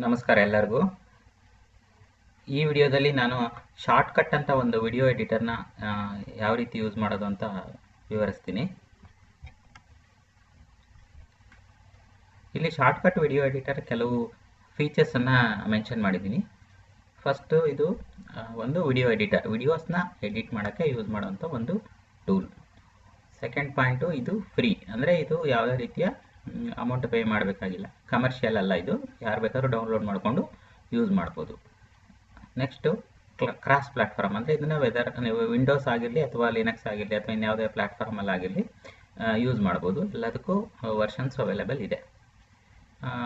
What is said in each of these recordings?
ನಮಸ್ಕಾರ ಎಲ್ಲರಿಗೂ. ಈ ವಿಡಿಯೋದಲ್ಲಿ ನಾನು ಶಾರ್ಟ್ಕಟ್ ಅಂತ ಒಂದು ವಿಡಿಯೋ ಎಡಿಟರ್ನ ಯಾವ ರೀತಿ ಯೂಸ್ ಮಾಡೋದು ಅಂತ ವಿವರಿಸ್ತೀನಿ. ಇಲ್ಲಿ ಶಾರ್ಟ್ಕಟ್ ವಿಡಿಯೋ ಎಡಿಟರ್ ಕೆಲವು ಫೀಚರ್ಸನ್ನು ಮೆನ್ಷನ್ ಮಾಡಿದ್ದೀನಿ. ಫಸ್ಟು ಇದು ಒಂದು ವಿಡಿಯೋ ಎಡಿಟರ್, ವಿಡಿಯೋಸ್ನ ಎಡಿಟ್ ಮಾಡೋಕ್ಕೆ ಯೂಸ್ ಮಾಡೋಂಥ ಒಂದು ಟೂಲ್. ಸೆಕೆಂಡ್ ಪಾಯಿಂಟು, ಇದು ಫ್ರೀ, ಅಂದರೆ ಇದು ಯಾವುದೇ ರೀತಿಯ ಅಮೌಂಟ್ ಪೇ ಮಾಡಬೇಕಾಗಿಲ್ಲ, ಕಮರ್ಷಿಯಲ್ ಅಲ್ಲ, ಇದು ಯಾರು ಬೇಕಾದ್ರೂ ಡೌನ್ಲೋಡ್ ಮಾಡಿಕೊಂಡು ಯೂಸ್ ಮಾಡ್ಬೋದು. ನೆಕ್ಸ್ಟು ಕ್ರಾಸ್ ಪ್ಲ್ಯಾಟ್ಫಾರ್ಮ್, ಅಂದರೆ ಇದನ್ನು ವೆದರ್ ನೀವು ವಿಂಡೋಸ್ ಆಗಿರಲಿ ಅಥವಾ ಲಿನಕ್ಸ್ ಆಗಿರಲಿ ಅಥವಾ ಇನ್ಯಾವುದೇ ಪ್ಲ್ಯಾಟ್ಫಾರ್ಮಲ್ಲಿ ಆಗಿರಲಿ ಯೂಸ್ ಮಾಡ್ಬೋದು. ಎಲ್ಲದಕ್ಕೂ ವರ್ಷನ್ಸ್ ಅವೈಲೇಬಲ್ ಇದೆ.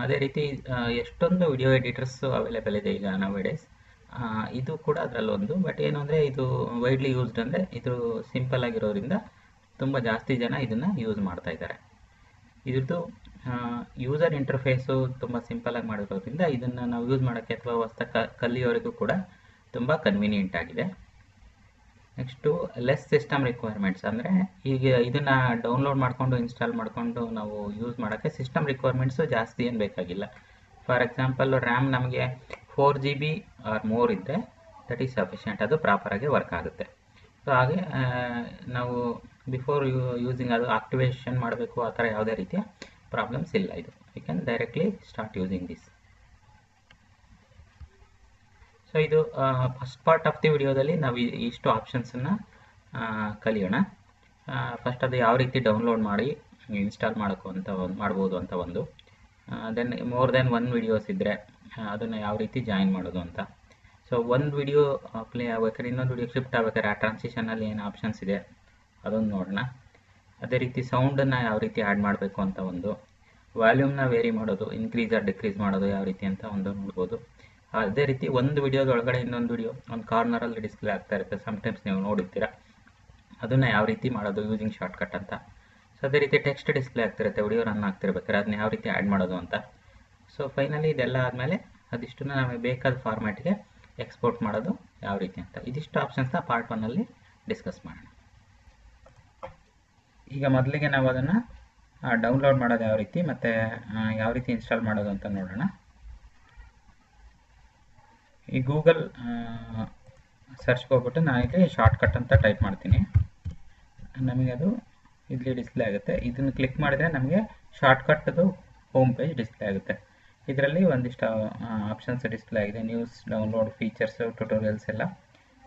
ಅದೇ ರೀತಿ ಎಷ್ಟೊಂದು ವಿಡಿಯೋ ಎಡಿಟರ್ಸು ಅವೈಲೇಬಲ್ ಇದೆ ಈಗ ನೌ-ಎ-ಡೇಸ್. ಇದು ಕೂಡ ಅದರಲ್ಲೊಂದು. ಬಟ್ ಏನು ಅಂದರೆ ಇದು ವೈಡ್ಲಿ ಯೂಸ್ಡ್, ಅಂದರೆ ಇದು ಸಿಂಪಲ್ ಆಗಿರೋದ್ರಿಂದ ತುಂಬ ಜಾಸ್ತಿ ಜನ ಇದನ್ನು ಯೂಸ್ ಮಾಡ್ತಾ ಇದ್ದಾರೆ. ಇದ್ರದ್ದು ಯೂಸರ್ ಇಂಟರ್ಫೇಸು ತುಂಬ ಸಿಂಪಲಾಗಿ ಮಾಡಿರೋದ್ರಿಂದ ಇದನ್ನು ನಾವು ಯೂಸ್ ಮಾಡೋಕ್ಕೆ ಅಥವಾ ಹೊಸ್ದಾಗಿ ಕಲಿಯೋರಿಗೂ ಕೂಡ ತುಂಬ ಕನ್ವೀನಿಯೆಂಟ್ ಆಗಿದೆ. ನೆಕ್ಸ್ಟು ಲೆಸ್ ಸಿಸ್ಟಮ್ ರಿಕ್ವೈರ್ಮೆಂಟ್ಸ್, ಅಂದರೆ ಈಗ ಇದನ್ನು ಡೌನ್ಲೋಡ್ ಮಾಡಿಕೊಂಡು ಇನ್ಸ್ಟಾಲ್ ಮಾಡಿಕೊಂಡು ನಾವು ಯೂಸ್ ಮಾಡೋಕ್ಕೆ ಸಿಸ್ಟಮ್ ರಿಕ್ವೈರ್ಮೆಂಟ್ಸು ಜಾಸ್ತಿ ಏನು ಬೇಕಾಗಿಲ್ಲ. ಫಾರ್ ಎಕ್ಸಾಂಪಲ್ ರ್ಯಾಮ್ ನಮಗೆ 4 GB ಆರ್ ಮೋರ್ ಇದ್ದರೆ ದಟ್ ಈಸ್ ಸಫಿಷಿಯೆಂಟ್, ಅದು ಪ್ರಾಪರಾಗಿ ವರ್ಕ್ ಆಗುತ್ತೆ. ಸೊ ಹಾಗೆ ನಾವು ಬಿಫೋರ್ ಯೂಸಿಂಗ್ ಅದು ಆಕ್ಟಿವೇಷನ್ ಮಾಡಬೇಕು, ಆ ಥರ ಯಾವುದೇ ರೀತಿಯ ಪ್ರಾಬ್ಲಮ್ಸ್ ಇಲ್ಲ. ಇದು you can directly start using this. So ಇದು ಫಸ್ಟ್ ಪಾರ್ಟ್ ಆಫ್ ದಿ ವಿಡಿಯೋದಲ್ಲಿ ನಾವು ಇಷ್ಟು ಆಪ್ಷನ್ಸನ್ನು ಕಲಿಯೋಣ. ಫಸ್ಟ್ ಅದು ಯಾವ ರೀತಿ ಡೌನ್ಲೋಡ್ ಮಾಡಿ ಇನ್ಸ್ಟಾಲ್ ಮಾಡ್ಬೋದು ಅಂತ ಒಂದು. ದೆನ್ ಮೋರ್ ದೆನ್ 1 ವಿಡಿಯೋಸ್ ಇದ್ದರೆ ಅದನ್ನು ಯಾವ ರೀತಿ ಜಾಯಿನ್ ಮಾಡೋದು ಅಂತ. ಸೊ ಒಂದು ವಿಡಿಯೋ ಪ್ಲೇ ಆಗ್ಬೇಕಾದ್ರೆ ಇನ್ನೊಂದು ವಿಡಿಯೋ ಶಿಫ್ಟ್ ಆಗ್ಬೇಕಾದ್ರೆ ಆ ಟ್ರಾನ್ಸಿಷನಲ್ಲಿ ಏನು ಆಪ್ಷನ್ಸ್ ಇದೆ ಅದೊಂದು ನೋಡೋಣ. ಅದೇ ರೀತಿ ಸೌಂಡನ್ನು ಯಾವ ರೀತಿ ಆ್ಯಡ್ ಮಾಡಬೇಕು ಅಂತ ಒಂದು, ವಾಲ್ಯೂಮ್ನ ವೇರಿ ಮಾಡೋದು, ಇನ್ಕ್ರೀಸ್ ಆರ್ ಡಿಕ್ರೀಸ್ ಮಾಡೋದು ಯಾವ ರೀತಿ ಅಂತ ಒಂದು ನೋಡ್ಬೋದು. ಅದೇ ರೀತಿ ಒಂದು ವಿಡಿಯೋದೊಳಗಡೆ ಇನ್ನೊಂದು ವಿಡಿಯೋ ಒಂದು ಕಾರ್ನರಲ್ಲಿ ಡಿಸ್ಪ್ಲೇ ಆಗ್ತಾ ಇರುತ್ತೆ, ಸಮ್ಟೈಮ್ಸ್ ನೀವು ನೋಡಿರ್ತೀರ. ಅದನ್ನು ಯಾವ ರೀತಿ ಮಾಡೋದು ಯೂಸಿಂಗ್ ಶಾರ್ಟ್ಕಟ್ ಅಂತ. ಸೊ ಅದೇ ರೀತಿ ಟೆಕ್ಸ್ಟ್ ಡಿಸ್ಪ್ಲೇ ಆಗ್ತಿರುತ್ತೆ ವಿಡಿಯೋ ರನ್ ಆಗ್ತಿರ್ಬೇಕಾದ್ರೆ, ಅದನ್ನ ಯಾವ ರೀತಿ ಆ್ಯಡ್ ಮಾಡೋದು ಅಂತ. ಸೊ ಫೈನಲಿ ಇದೆಲ್ಲ ಆದಮೇಲೆ ಅದಿಷ್ಟನ್ನು ನಮಗೆ ಬೇಕಾದ ಫಾರ್ಮ್ಯಾಟ್ಗೆ ಎಕ್ಸ್ಪೋರ್ಟ್ ಮಾಡೋದು ಯಾವ ರೀತಿ ಅಂತ. ಇದಿಷ್ಟು ಆಪ್ಷನ್ಸ್ನ ಪಾರ್ಟ್ 1ಅಲ್ಲಿ ಡಿಸ್ಕಸ್ ಮಾಡೋಣ. ಈಗ ಮೊದಲಿಗೆ ನಾವು ಅದನ್ನು ಡೌನ್ಲೋಡ್ ಮಾಡೋದು ಯಾವ ರೀತಿ ಮತ್ತು ಯಾವ ರೀತಿ ಇನ್ಸ್ಟಾಲ್ ಮಾಡೋದು ಅಂತ ನೋಡೋಣ. ಈ ಗೂಗಲ್ ಸರ್ಚ್ಗೆ ಹೋಗ್ಬಿಟ್ಟು ನಾನು ಇಲ್ಲಿ ಶಾರ್ಟ್ಕಟ್ ಅಂತ ಟೈಪ್ ಮಾಡ್ತೀನಿ. ನಮಗೆ ಅದು ಇಲ್ಲಿ ಡಿಸ್ಪ್ಲೇ ಆಗುತ್ತೆ. ಇದನ್ನು ಕ್ಲಿಕ್ ಮಾಡಿದರೆ ನಮಗೆ ಶಾರ್ಟ್ಕಟ್ದು ಹೋಮ್ ಪೇಜ್ ಡಿಸ್ಪ್ಲೇ ಆಗುತ್ತೆ. ಇದರಲ್ಲಿ ಒಂದಿಷ್ಟು ಆಪ್ಷನ್ಸ್ ಡಿಸ್ಪ್ಲೇ ಆಗಿದೆ. ನ್ಯೂಸ್, ಡೌನ್ಲೋಡ್, ಫೀಚರ್ಸು, ಟ್ಯುಟೋರಿಯಲ್ಸ್ ಎಲ್ಲ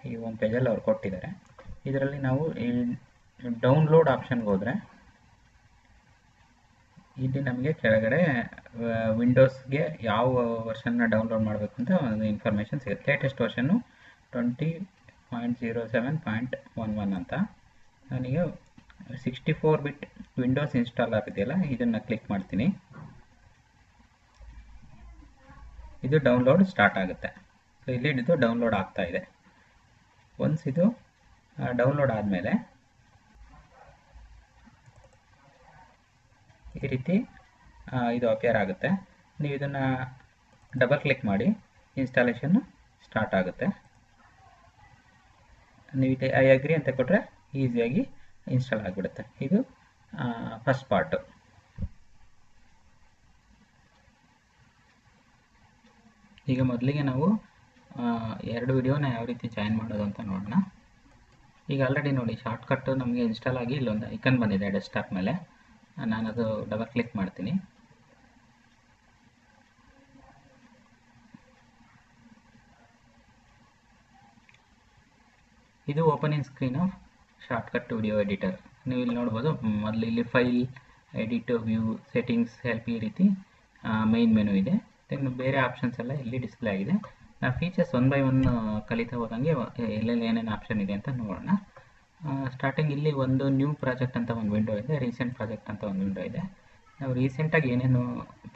ಈ ಹೋಮ್ ಪೇಜಲ್ಲಿ ಅವ್ರು ಕೊಟ್ಟಿದ್ದಾರೆ. ಇದರಲ್ಲಿ ನಾವು ಈ ಡೌನ್ಲೋಡ್ ಆಪ್ಷನ್ಗೆ ಹೋದರೆ ಇಲ್ಲಿ ನಮಗೆ ಕೆಳಗಡೆ ವಿಂಡೋಸ್ಗೆ ಯಾವ ವರ್ಷನ್ನ ಡೌನ್ಲೋಡ್ ಮಾಡಬೇಕು ಅಂತ ಒಂದು ಇನ್ಫಾರ್ಮೇಷನ್ ಸಿಗುತ್ತೆ. ಲೇಟೆಸ್ಟ್ ವರ್ಷನ್ನು 20.07.11 ಅಂತ. ನನಗೆ 64 ಬಿಟ್ ವಿಂಡೋಸ್ ಇನ್ಸ್ಟಾಲ್ ಆಗಿದೆಯಲ್ಲ, ಇದನ್ನು ಕ್ಲಿಕ್ ಮಾಡ್ತೀನಿ. ಇದು ಡೌನ್ಲೋಡ್ ಸ್ಟಾರ್ಟ್ ಆಗುತ್ತೆ. ಸೊ ಇಲ್ಲಿ ಇದು ಡೌನ್ಲೋಡ್ ಆಗ್ತಾ ಇದೆ. ಒನ್ಸ್ ಇದು ಡೌನ್ಲೋಡ್ ಆದಮೇಲೆ ಈ ರೀತಿ ಇದು ಅಪಿಯರ್ ಆಗುತ್ತೆ. ನೀವು ಇದನ್ನು ಡಬಲ್ ಕ್ಲಿಕ್ ಮಾಡಿ ಇನ್ಸ್ಟಾಲೇಷನ್ ಸ್ಟಾರ್ಟ್ ಆಗುತ್ತೆ. ನೀವು ಐ ಅಗ್ರಿ ಅಂತ ಕೊಟ್ಟರೆ ಈಸಿಯಾಗಿ ಇನ್ಸ್ಟಾಲ್ ಆಗಿಬಿಡುತ್ತೆ. ಇದು ಫಸ್ಟ್ ಪಾರ್ಟು. ಈಗ ಮೊದಲಿಗೆ ನಾವು 2 ವಿಡಿಯೋನ ಯಾವ ರೀತಿ ಜಾಯಿನ್ ಮಾಡೋದು ಅಂತ ನೋಡೋಣ. ಈಗ ಆಲ್ರೆಡಿ ನೋಡಿ ಶಾರ್ಟ್ಕಟ್ಟು ನಮಗೆ ಇನ್ಸ್ಟಾಲ್ ಆಗಿ ಇಲ್ಲೊಂದು ಐಕನ್ ಬಂದಿದೆ ಡೆಸ್ಕ್ಟಾಪ್ ಮೇಲೆ. ನಾನದು ಡಬಲ್ ಕ್ಲಿಕ್ ಮಾಡ್ತೀನಿ. ಇದು opening screen of shortcut video editor. ನೀವು ಇಲ್ಲಿ ನೋಡ್ಬೋದು, ಮೊದಲು ಇಲ್ಲಿ file, edit, view, settings, help, ಈ ರೀತಿ ಮೈನ್ ಮೆನು ಇದೆ. ದೆನ್ ಬೇರೆ ಆಪ್ಷನ್ಸ್ ಎಲ್ಲ ಇಲ್ಲಿ ಡಿಸ್ಪ್ಲೇ ಆಗಿದೆ. ನಾವು ಫೀಚರ್ಸ್ 1 by 1 ಕಲಿತಾ ಹೋದಂಗೆ ಎಲ್ಲೆಲ್ಲಿ ಏನೇನು ಆಪ್ಷನ್ ಇದೆ ಅಂತ ನೋಡೋಣ. ಸ್ಟಾರ್ಟಿಂಗ್ ಇಲ್ಲಿ ಒಂದು ನ್ಯೂ ಪ್ರಾಜೆಕ್ಟ್ ಅಂತ ಒಂದು ವಿಂಡೋ ಇದೆ, ರೀಸೆಂಟ್ ಪ್ರಾಜೆಕ್ಟ್ ಅಂತ ಒಂದು ವಿಂಡೋ ಇದೆ. ನಾವು ರೀಸೆಂಟಾಗಿ ಏನೇನು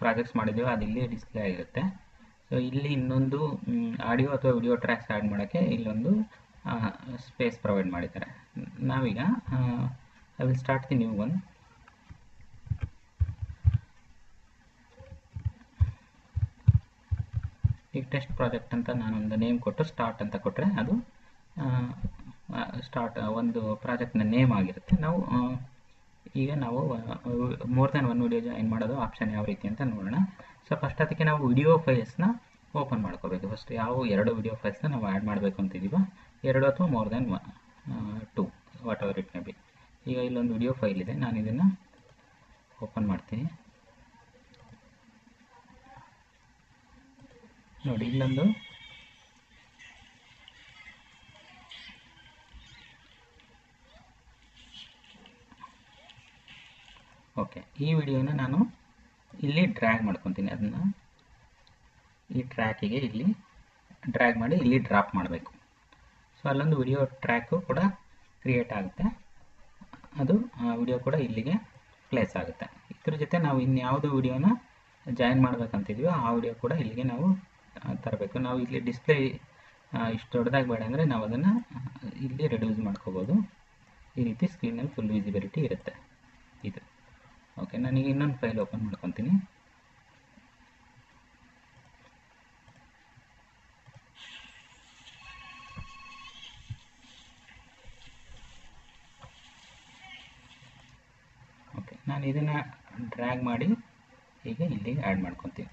ಪ್ರಾಜೆಕ್ಟ್ಸ್ ಮಾಡಿದ್ದೀವೋ ಅದು ಇಲ್ಲಿ ಡಿಸ್ಪ್ಲೇ ಆಗಿರುತ್ತೆ. ಸೊ ಇಲ್ಲಿ ಇನ್ನೊಂದು ಆಡಿಯೋ ಅಥವಾ ವಿಡಿಯೋ ಟ್ರ್ಯಾಕ್ಸ್ ಆ್ಯಡ್ ಮಾಡೋಕ್ಕೆ ಇಲ್ಲೊಂದು ಸ್ಪೇಸ್ ಪ್ರೊವೈಡ್ ಮಾಡಿದ್ದಾರೆ. ನಾವೀಗ I will start the new one. ಈಗ ಟೆಸ್ಟ್ ಪ್ರಾಜೆಕ್ಟ್ ಅಂತ ನಾನೊಂದು ನೇಮ್ ಕೊಟ್ಟು ಸ್ಟಾರ್ಟ್ ಅಂತ ಕೊಟ್ಟರೆ ಅದು ಸ್ಟಾರ್ಟ್ ಒಂದು ಪ್ರಾಜೆಕ್ಟ್ನ ನೇಮ್ ಆಗಿರುತ್ತೆ. ಈಗ ನಾವು ಮೋರ್ ದೆನ್ 1 ವಿಡಿಯೋ ಜಾಯಿನ್ ಮಾಡೋದು ಆಪ್ಷನ್ ಯಾವ ರೀತಿ ಅಂತ ನೋಡೋಣ. ಸೊ ಸೊ ಫಸ್ಟ್ ಅದಕ್ಕೆ ನಾವು ವಿಡಿಯೋ ಫೈಲ್ಸ್ನ ಓಪನ್ ಮಾಡ್ಕೋಬೇಕು. ಫಸ್ಟ್ ಯಾವ 2 ವಿಡಿಯೋ ಫೈಲ್ಸ್ನ ನಾವು ಆ್ಯಡ್ ಮಾಡಬೇಕು ಅಂತಿದ್ದೀವ, 2 ಅಥವಾ more than 2, what ever it may be. ಈಗ ಇಲ್ಲೊಂದು ವಿಡಿಯೋ ಫೈಲ್ ಇದೆ, ನಾನು ಇದನ್ನು ಓಪನ್ ಮಾಡ್ತೀನಿ. ನೋಡಿ ಇಲ್ಲೊಂದು ಓಕೆ, ಈ ವಿಡಿಯೋನ ನಾನು ಇಲ್ಲಿ ಡ್ರ್ಯಾಗ್ ಮಾಡ್ಕೊತೀನಿ. ಅದನ್ನು ಈ ಟ್ರ್ಯಾಕಿಗೆ ಇಲ್ಲಿ ಡ್ರ್ಯಾಗ್ ಮಾಡಿ ಇಲ್ಲಿ ಡ್ರಾಪ್ ಮಾಡಬೇಕು. ಸೊ ಅಲ್ಲೊಂದು ವಿಡಿಯೋ ಟ್ರ್ಯಾಕು ಕೂಡ ಕ್ರಿಯೇಟ್ ಆಗುತ್ತೆ, ಅದು ವಿಡಿಯೋ ಕೂಡ ಇಲ್ಲಿಗೆ ಪ್ಲೇಸ್ ಆಗುತ್ತೆ. ಇದ್ರ ಜೊತೆ ನಾವು ಇನ್ಯಾವುದು ವಿಡಿಯೋನ ಜಾಯಿನ್ ಮಾಡ್ಬೇಕಂತಿದ್ವಿ ಆ ವಿಡಿಯೋ ಕೂಡ ಇಲ್ಲಿಗೆ ನಾವು ತರಬೇಕು. ನಾವು ಇಲ್ಲಿ ಡಿಸ್ಪ್ಲೇ ಇಷ್ಟು ದೊಡ್ಡದಾಗಿ ಬೇಡ ಅಂದರೆ ನಾವು ಅದನ್ನು ಇಲ್ಲಿ ರೆಡ್ಯೂಸ್ ಮಾಡ್ಕೋಬೋದು. ಈ ರೀತಿ ಸ್ಕ್ರೀನಲ್ಲಿ ಫುಲ್ ವಿಸಿಬಿಲಿಟಿ ಇರುತ್ತೆ ಇದು. ಓಕೆ, ನಾನೀಗ ಇನ್ನೊಂದು ಫೈಲ್ ಓಪನ್ ಮಾಡ್ಕೊತೀನಿ. ಓಕೆ, ನಾನು ಇದನ್ನು ಡ್ರ್ಯಾಗ್ ಮಾಡಿ ಈಗ ಇಲ್ಲಿಗೆ ಆ್ಯಡ್ ಮಾಡ್ಕೊತೀನಿ.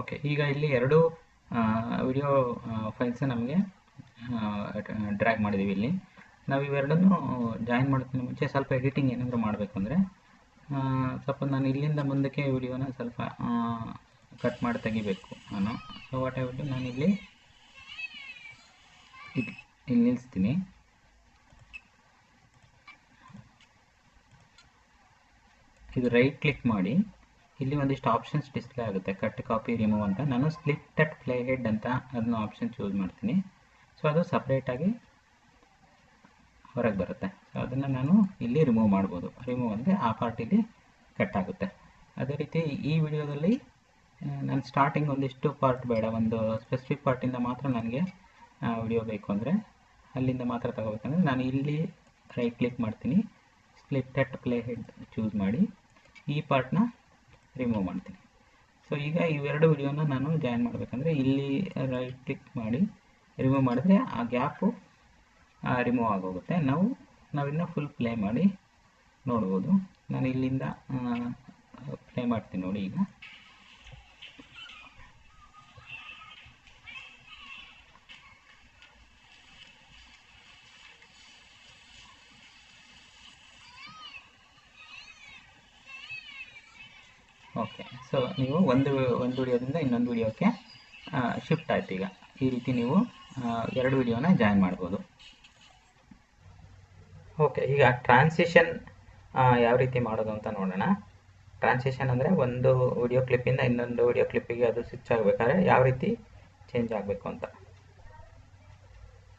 ಓಕೆ, ಈಗ ಇಲ್ಲಿ 2 ವಿಡಿಯೋ ಫೈಲ್ಸ್ ನಮಗೆ ಡ್ರ್ಯಾಗ್ ಮಾಡಿದ್ದೀವಿ. ಇಲ್ಲಿ ನಾವು ಇವೆರಡನ್ನು ಜಾಯಿನ್ ಮಾಡೋದಕ್ಕಿಂತ ಮುಂಚೆ ಸ್ವಲ್ಪ ಎಡಿಟಿಂಗ್ ಏನಾದರೂ ಮಾಡಬೇಕು ಅಂದರೆ, ಸ್ವಲ್ಪ ನಾನು ಇಲ್ಲಿಂದ ಮುಂದಕ್ಕೆ ವಿಡಿಯೋನ ಸ್ವಲ್ಪ ಕಟ್ ಮಾಡಿ ತೆಗಿಬೇಕು ನಾನು. So what I will do, ನಾನು ಇಲ್ಲಿ ನಿಲ್ಲಿಸ್ತೀನಿ. ಇದು ರೈಟ್ ಕ್ಲಿಕ್ ಮಾಡಿ ಇಲ್ಲಿ ಒಂದಿಷ್ಟು ಆಪ್ಷನ್ಸ್ ಡಿಸ್ಪ್ಲೇ ಆಗುತ್ತೆ, ಕಟ್, ಕಾಪಿ, ರಿಮೂವ್ ಅಂತ. ನಾನು ಸ್ಪ್ಲಿಟ್ ಅಟ್ ಪ್ಲೇ ಹೆಡ್ ಅಂತ ಅದನ್ನು ಆಪ್ಷನ್ ಚೂಸ್ ಮಾಡ್ತೀನಿ. ಸೊ ಅದು ಸಪ್ರೇಟಾಗಿ ಹೊರಗೆ ಬರುತ್ತೆ. ಸೊ ಅದನ್ನು ನಾನು ಇಲ್ಲಿ ರಿಮೂವ್ ಮಾಡ್ಬೋದು. ರಿಮೂವ್ ಅಂದರೆ ಆ ಪಾರ್ಟ್ ಇಲ್ಲಿ ಕಟ್ ಆಗುತ್ತೆ. ಅದೇ ರೀತಿ ಈ ವಿಡಿಯೋದಲ್ಲಿ ನಾನು ಸ್ಟಾರ್ಟಿಂಗ್ ಒಂದಿಷ್ಟು ಪಾರ್ಟ್ ಬೇಡ, ಒಂದು ಸ್ಪೆಸಿಫಿಕ್ ಪಾರ್ಟಿಂದ ಮಾತ್ರ ನನಗೆ ವಿಡಿಯೋ ಬೇಕು ಅಂದರೆ ಅಲ್ಲಿಂದ ಮಾತ್ರ ತಗೋಬೇಕಂದ್ರೆ ನಾನು ಇಲ್ಲಿ ರೈಟ್ ಕ್ಲಿಕ್ ಮಾಡ್ತೀನಿ, split at play head choose ಮಾಡಿ ಈ ಪಾರ್ಟ್ನ ರಿಮೂವ್ ಮಾಡ್ತೀನಿ. ಸೊ ಈಗ ಇವೆರಡು ವಿಡಿಯೋನ ನಾನು ಜಾಯಿನ್ ಮಾಡಬೇಕಂದ್ರೆ ಇಲ್ಲಿ ರೈಟ್ ಕ್ಲಿಕ್ ಮಾಡಿ ರಿಮೂವ್ ಮಾಡಿದ್ರೆ ಆ ಗ್ಯಾಪು ರಿಮೂವ್ ಆಗೋಗುತ್ತೆ. ನಾವಿನ್ನು ಫುಲ್ ಪ್ಲೇ ಮಾಡಿ ನೋಡ್ಬೋದು. ನಾನು ಇಲ್ಲಿಂದ ಪ್ಲೇ ಮಾಡ್ತೀನಿ ನೋಡಿ. ಈಗ ಓಕೆ, ಸೊ ನೀವು ಒಂದು ವಿಡಿಯೋದಿಂದ ಇನ್ನೊಂದು ವಿಡಿಯೋಕ್ಕೆ ಶಿಫ್ಟ್ ಆಯ್ತು. ಈಗ ಈ ರೀತಿ ನೀವು 2 ವಿಡಿಯೋನ ಜಾಯಿನ್ ಮಾಡ್ಬೋದು. ಓಕೆ, ಈಗ ಟ್ರಾನ್ಸಿಷನ್ ಯಾವ ರೀತಿ ಮಾಡೋದು ಅಂತ ನೋಡೋಣ. ಟ್ರಾನ್ಸಿಷನ್ ಅಂದರೆ ಒಂದು ವಿಡಿಯೋ ಕ್ಲಿಪ್ಪಿಂದ ಇನ್ನೊಂದು ವಿಡಿಯೋ ಕ್ಲಿಪ್ಪಿಗೆ ಅದು ಸ್ವಿಚ್ ಆಗಬೇಕಾದ್ರೆ ಯಾವ ರೀತಿ ಚೇಂಜ್ ಆಗಬೇಕು ಅಂತ.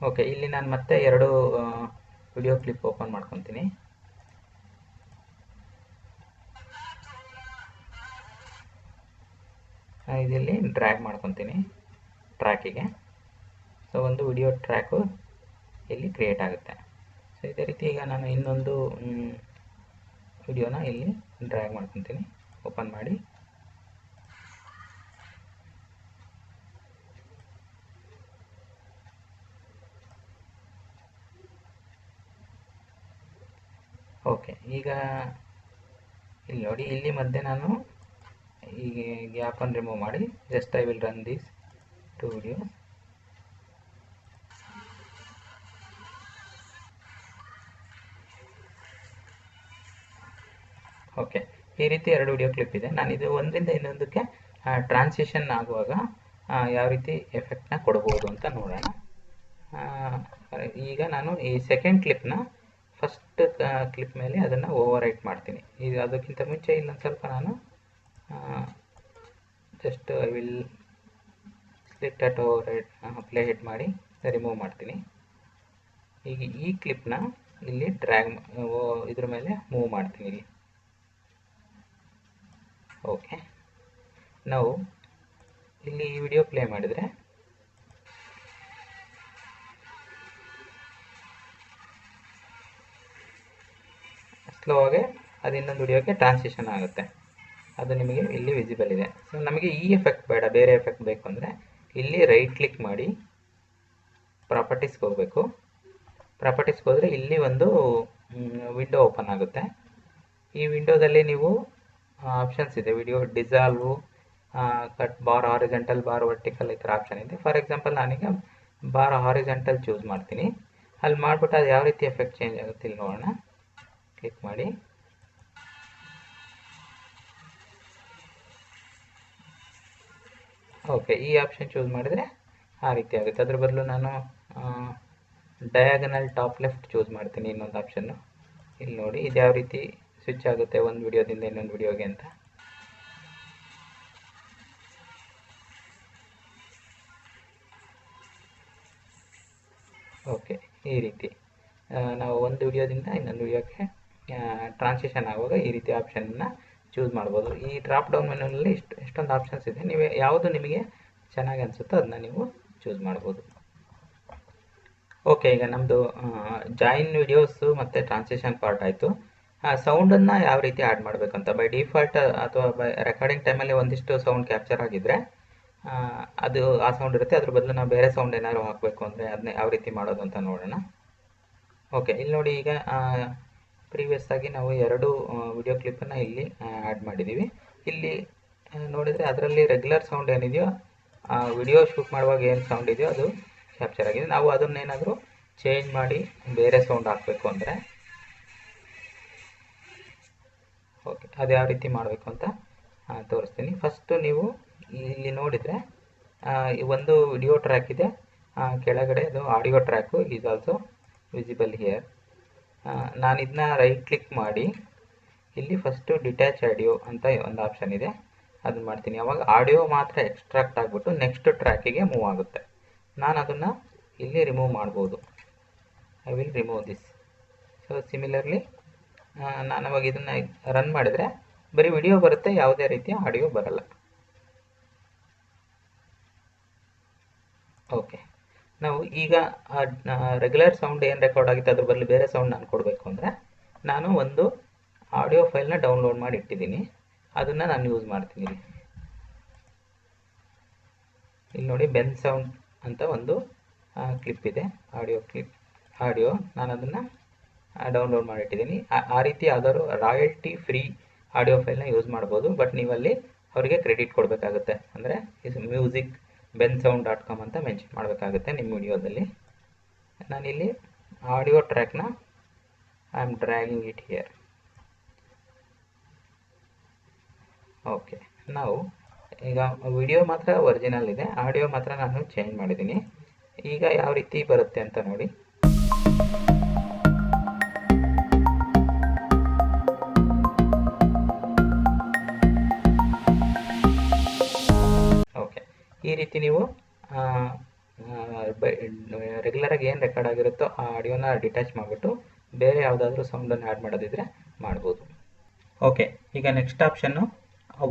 ಓಕೆ, ಇಲ್ಲಿ ನಾನು ಮತ್ತೆ 2 ವಿಡಿಯೋ ಕ್ಲಿಪ್ ಓಪನ್ ಮಾಡ್ಕೊತೀನಿ. ಇದರಲ್ಲಿ ಡ್ರ್ಯಾಗ್ ಮಾಡ್ಕೊತೀನಿ ಟ್ರ್ಯಾಕಿಗೆ. ಸೊ ಒಂದು ವಿಡಿಯೋ ಟ್ರ್ಯಾಕು ಇಲ್ಲಿ ಕ್ರಿಯೇಟ್ ಆಗುತ್ತೆ. ಸೊ ಇದೇ ರೀತಿ ಈಗ ನಾನು ಇನ್ನೊಂದು ವಿಡಿಯೋನ ಇಲ್ಲಿ ಡ್ರ್ಯಾಗ್ ಮಾಡ್ಕೊತೀನಿ, ಓಪನ್ ಮಾಡಿ. ಓಕೆ, ಈಗ ಇಲ್ಲಿ ನೋಡಿ, ಇಲ್ಲಿ ಮಧ್ಯೆ ನಾನು ಈ ಗ್ಯಾಪನ್ನು ರಿಮೂವ್ ಮಾಡಿ just I will run these 2 videos. Okay, ಈ ರೀತಿ 2 ವಿಡಿಯೋ ಕ್ಲಿಪ್ ಇದೆ. ನಾನು ಇದು ಒಂದರಿಂದ ಇನ್ನೊಂದಕ್ಕೆ ಟ್ರಾನ್ಸಿಷನ್ ಆಗುವಾಗ ಯಾವ ರೀತಿ ಎಫೆಕ್ಟ್ನ ಕೊಡ್ಬೋದು ಅಂತ ನೋಡೋಣ. ಈಗ ನಾನು ಈ ಸೆಕೆಂಡ್ ಕ್ಲಿಪ್ನ ಫಸ್ಟ್ ಕ್ಲಿಪ್ ಮೇಲೆ ಅದನ್ನು ಓವರ್ ರೈಟ್ ಮಾಡ್ತೀನಿ. ಈಗ ಅದಕ್ಕಿಂತ ಮುಂಚೆ ಇಲ್ಲೊಂದು ಸ್ವಲ್ಪ ನಾನು just I will split at over right play head ಮಾಡಿ ರಿಮೂವ್ ಮಾಡ್ತೀನಿ. ಈಗ ಈ ಕ್ಲಿಪ್ನ ಇಲ್ಲಿ ಡ್ರ್ಯಾಗ್ ಇದ್ರ ಮೇಲೆ ಮೂವ್ ಮಾಡ್ತೀನಿ ಇಲ್ಲಿ. ಓಕೆ, ನಾವು ಇಲ್ಲಿ ಈ ವಿಡಿಯೋ ಪ್ಲೇ ಮಾಡಿದರೆ ಸ್ಲೋ ಆಗಿ ಅದು ಇನ್ನೊಂದು ವಿಡಿಯೋಕ್ಕೆ ಟ್ರಾನ್ಸಿಷನ್ ಆಗುತ್ತೆ. ಅದು ನಿಮಗೆ ಇಲ್ಲಿ ವಿಸಿಬಲ್ ಇದೆ. ಸೊ ನಮಗೆ ಈ ಎಫೆಕ್ಟ್ ಬೇಡ, ಬೇರೆ ಎಫೆಕ್ಟ್ ಬೇಕು ಅಂದರೆ ಇಲ್ಲಿ ರೈಟ್ ಕ್ಲಿಕ್ ಮಾಡಿ ಪ್ರಾಪರ್ಟೀಸ್ಗೆ ಹೋಗಬೇಕು. ಪ್ರಾಪರ್ಟೀಸ್ಗೆ ಹೋದರೆ ಇಲ್ಲಿ ಒಂದು ವಿಂಡೋ ಓಪನ್ ಆಗುತ್ತೆ. ಈ ವಿಂಡೋದಲ್ಲಿ ನೀವು ಆಪ್ಷನ್ಸ್ ಇದೆ. Video dissolve, cut bar horizontal, bar vertical, ಈ ಥರ ಆಪ್ಷನ್ ಇದೆ. ಫಾರ್ ಎಕ್ಸಾಂಪಲ್ ನಾನೀಗ ಬಾರ್ ಹಾರಿಜೆಂಟಲ್ ಚೂಸ್ ಮಾಡ್ತೀನಿ. ಅಲ್ಲಿ ಮಾಡಿಬಿಟ್ಟು ಅದು ಯಾವ ರೀತಿ ಎಫೆಕ್ಟ್ ಚೇಂಜ್ ಆಗುತ್ತೆ ಇಲ್ಲಿ ನೋಡೋಣ. ಕ್ಲಿಕ್ ಮಾಡಿ. ಓಕೆ, ಈ ಆಪ್ಷನ್ ಚೂಸ್ ಮಾಡಿದರೆ ಆ ರೀತಿ ಆಗುತ್ತೆ. ಅದ್ರ ಬದಲು ನಾನು ಡಯಾಗನಲ್ ಟಾಪ್ ಲೆಫ್ಟ್ ಚೂಸ್ ಮಾಡ್ತೀನಿ, ಇನ್ನೊಂದು ಆಪ್ಷನ್ನು. ಇಲ್ಲಿ ನೋಡಿ ಇದು ಯಾವ ರೀತಿ ಸ್ವಿಚ್ ಆಗುತ್ತೆ ಒಂದು ವಿಡಿಯೋದಿಂದ ಇನ್ನೊಂದು ವಿಡಿಯೋಗೆ ಅಂತ. ಓಕೆ, ಈ ರೀತಿ ನಾವು ಒಂದು ವಿಡಿಯೋದಿಂದ ಇನ್ನೊಂದು ವಿಡಿಯೋಕ್ಕೆ ಟ್ರಾನ್ಸಿಷನ್ ಆಗುವಾಗ ಈ ರೀತಿ ಆಪ್ಷನ್ನ ಚೂಸ್ ಮಾಡ್ಬೋದು. ಈ ಡ್ರಾಪ್ ಡೌನ್ ಮೆನುನಲ್ಲಿ ಎಷ್ಟೊಂದು ಆಪ್ಷನ್ಸ್ ಇದೆ. ನೀವು ಯಾವುದು ನಿಮಗೆ ಚೆನ್ನಾಗಿ ಅನಿಸುತ್ತೋ ಅದನ್ನ ನೀವು ಚೂಸ್ ಮಾಡ್ಬೋದು. ಓಕೆ, ಈಗ ನಮ್ಮದು ಜಾಯಿನ್ ವಿಡಿಯೋಸು ಮತ್ತು ಟ್ರಾನ್ಸಿಷನ್ ಪಾರ್ಟ್ ಆಯಿತು. ಸೌಂಡನ್ನು ಯಾವ ರೀತಿ ಆ್ಯಡ್ ಮಾಡಬೇಕು ಅಂತ. ಬೈ ಡಿಫಾಲ್ಟ್ ಅಥವಾ ಬೈ ರೆಕಾರ್ಡಿಂಗ್ ಟೈಮಲ್ಲಿ ಒಂದಿಷ್ಟು ಸೌಂಡ್ ಕ್ಯಾಪ್ಚರ್ ಆಗಿದ್ದರೆ ಅದು ಆ ಸೌಂಡ್ ಇರುತ್ತೆ. ಅದ್ರ ಬದಲು ನಾವು ಬೇರೆ ಸೌಂಡ್ ಏನಾದ್ರು ಹಾಕಬೇಕು ಅಂದರೆ ಅದನ್ನ ಯಾವ ರೀತಿ ಮಾಡೋದು ಅಂತ ನೋಡೋಣ. ಓಕೆ, ಇಲ್ಲಿ ನೋಡಿ, ಈಗ ಪ್ರೀವಿಯಸ್ ಆಗಿ ನಾವು 2 ವಿಡಿಯೋ ಕ್ಲಿಪ್ಪನ್ನು ಇಲ್ಲಿ ಆ್ಯಡ್ ಮಾಡಿದ್ದೀವಿ. ಇಲ್ಲಿ ನೋಡಿದರೆ ಅದರಲ್ಲಿ ರೆಗ್ಯುಲರ್ ಸೌಂಡ್ ಏನಿದೆಯೋ, ವಿಡಿಯೋ ಶೂಟ್ ಮಾಡುವಾಗ ಏನು ಸೌಂಡ್ ಇದೆಯೋ ಅದು ಕ್ಯಾಪ್ಚರ್ ಆಗಿದೆ. ನಾವು ಅದನ್ನೇನಾದರೂ ಚೇಂಜ್ ಮಾಡಿ ಬೇರೆ ಸೌಂಡ್ ಹಾಕಬೇಕು ಅಂದರೆ ಓಕೆ, ಅದು ಯಾವ ರೀತಿ ಮಾಡಬೇಕು ಅಂತ ತೋರಿಸ್ತೀನಿ. ಫಸ್ಟು ನೀವು ಇಲ್ಲಿ ನೋಡಿದರೆ ಒಂದು ವಿಡಿಯೋ ಟ್ರ್ಯಾಕ್ ಇದೆ, ಕೆಳಗಡೆ ಅದು audio track is also visible here. ನಾನು ಇದನ್ನ ರೈಟ್ ಕ್ಲಿಕ್ ಮಾಡಿ ಇಲ್ಲಿ ಫಸ್ಟು ಡಿಟ್ಯಾಚ್ ಆಡಿಯೋ ಅಂತ ಒಂದು ಆಪ್ಷನ್ ಇದೆ, ಅದನ್ನು ಮಾಡ್ತೀನಿ. ಅವಾಗ ಆಡಿಯೋ ಮಾತ್ರ ಎಕ್ಸ್ಟ್ರಾಕ್ಟ್ ಆಗಿಬಿಟ್ಟು ನೆಕ್ಸ್ಟ್ ಟ್ರ್ಯಾಕಿಗೆ ಮೂವ್ ಆಗುತ್ತೆ. ನಾನು ಅದನ್ನು ಇಲ್ಲಿ ರಿಮೂವ್ ಮಾಡ್ಬೋದು. I will remove this. So similarly ನಾನು ಅವಾಗ ಇದನ್ನು ರನ್ ಮಾಡಿದರೆ ಬರೀ ವಿಡಿಯೋ ಬರುತ್ತೆ, ಯಾವುದೇ ರೀತಿಯ ಆಡಿಯೋ ಬರಲ್ಲ. ಓಕೆ, ನಾವು ಈಗ ರೆಗ್ಯುಲರ್ ಸೌಂಡ್ ಏನು ರೆಕಾರ್ಡ್ ಆಗಿತ್ತು ಅದ್ರ ಬದಲು ಬೇರೆ ಸೌಂಡ್ ನಾನು ಕೊಡಬೇಕು ಅಂದರೆ ನಾನು ಒಂದು ಆಡಿಯೋ ಫೈಲ್ನ ಡೌನ್ಲೋಡ್ ಮಾಡಿ ಇಟ್ಟಿದ್ದೀನಿ, ಅದನ್ನು ನಾನು ಯೂಸ್ ಮಾಡ್ತೀನಿ. ಇಲ್ಲಿ ನೋಡಿ, ಬೆನ್ ಸೌಂಡ್ ಅಂತ ಒಂದು ಕ್ಲಿಪ್ ಇದೆ, ಆಡಿಯೋ. ನಾನು ಅದನ್ನು ಡೌನ್ಲೋಡ್ ಮಾಡಿಟ್ಟಿದ್ದೀನಿ. ಆ ರೀತಿ ಯಾವ್ದಾದ್ರು ರಾಯಲ್ಟಿ ಫ್ರೀ ಆಡಿಯೋ ಫೈಲ್ನ ಯೂಸ್ ಮಾಡ್ಬೋದು. ಬಟ್ ನೀವಲ್ಲಿ ಅವರಿಗೆ ಕ್ರೆಡಿಟ್ ಕೊಡಬೇಕಾಗುತ್ತೆ. ಅಂದರೆ ಮ್ಯೂಸಿಕ್ bensound.com ಅಂತ ಮೆನ್ಷನ್ ಮಾಡಬೇಕಾಗುತ್ತೆ ನಿಮ್ಮ ವಿಡಿಯೋದಲ್ಲಿ. ನಾನಿಲ್ಲಿ ಆಡಿಯೋ ಟ್ರ್ಯಾಕ್ನ I am dragging it here. Okay, ನಾವು ಈಗ ವಿಡಿಯೋ ಮಾತ್ರ ಒರಿಜಿನಲ್ ಇದೆ, ಆಡಿಯೋ ಮಾತ್ರ ನಾನು ಚೇಂಜ್ ಮಾಡಿದ್ದೀನಿ. ಈಗ ಯಾವ ರೀತಿ ಬರುತ್ತೆ ಅಂತ ನೋಡಿ. ಓಕೆ, ಈ ರೀತಿ ನೀವು ರೆಗ್ಯುಲರಾಗಿ ಏನು ರೆಕಾರ್ಡ್ ಆಗಿರುತ್ತೋ ಆ ಆಡಿಯೋನ ಡಿಟ್ಯಾಚ್ ಮಾಡಿಬಿಟ್ಟು ಬೇರೆ ಯಾವುದಾದ್ರೂ ಸೌಂಡನ್ನು ಆ್ಯಡ್ ಮಾಡೋದಿದ್ರೆ ಮಾಡ್ಬೋದು. ಓಕೆ, ಈಗ ನೆಕ್ಸ್ಟ್ ಆಪ್ಷನ್ನು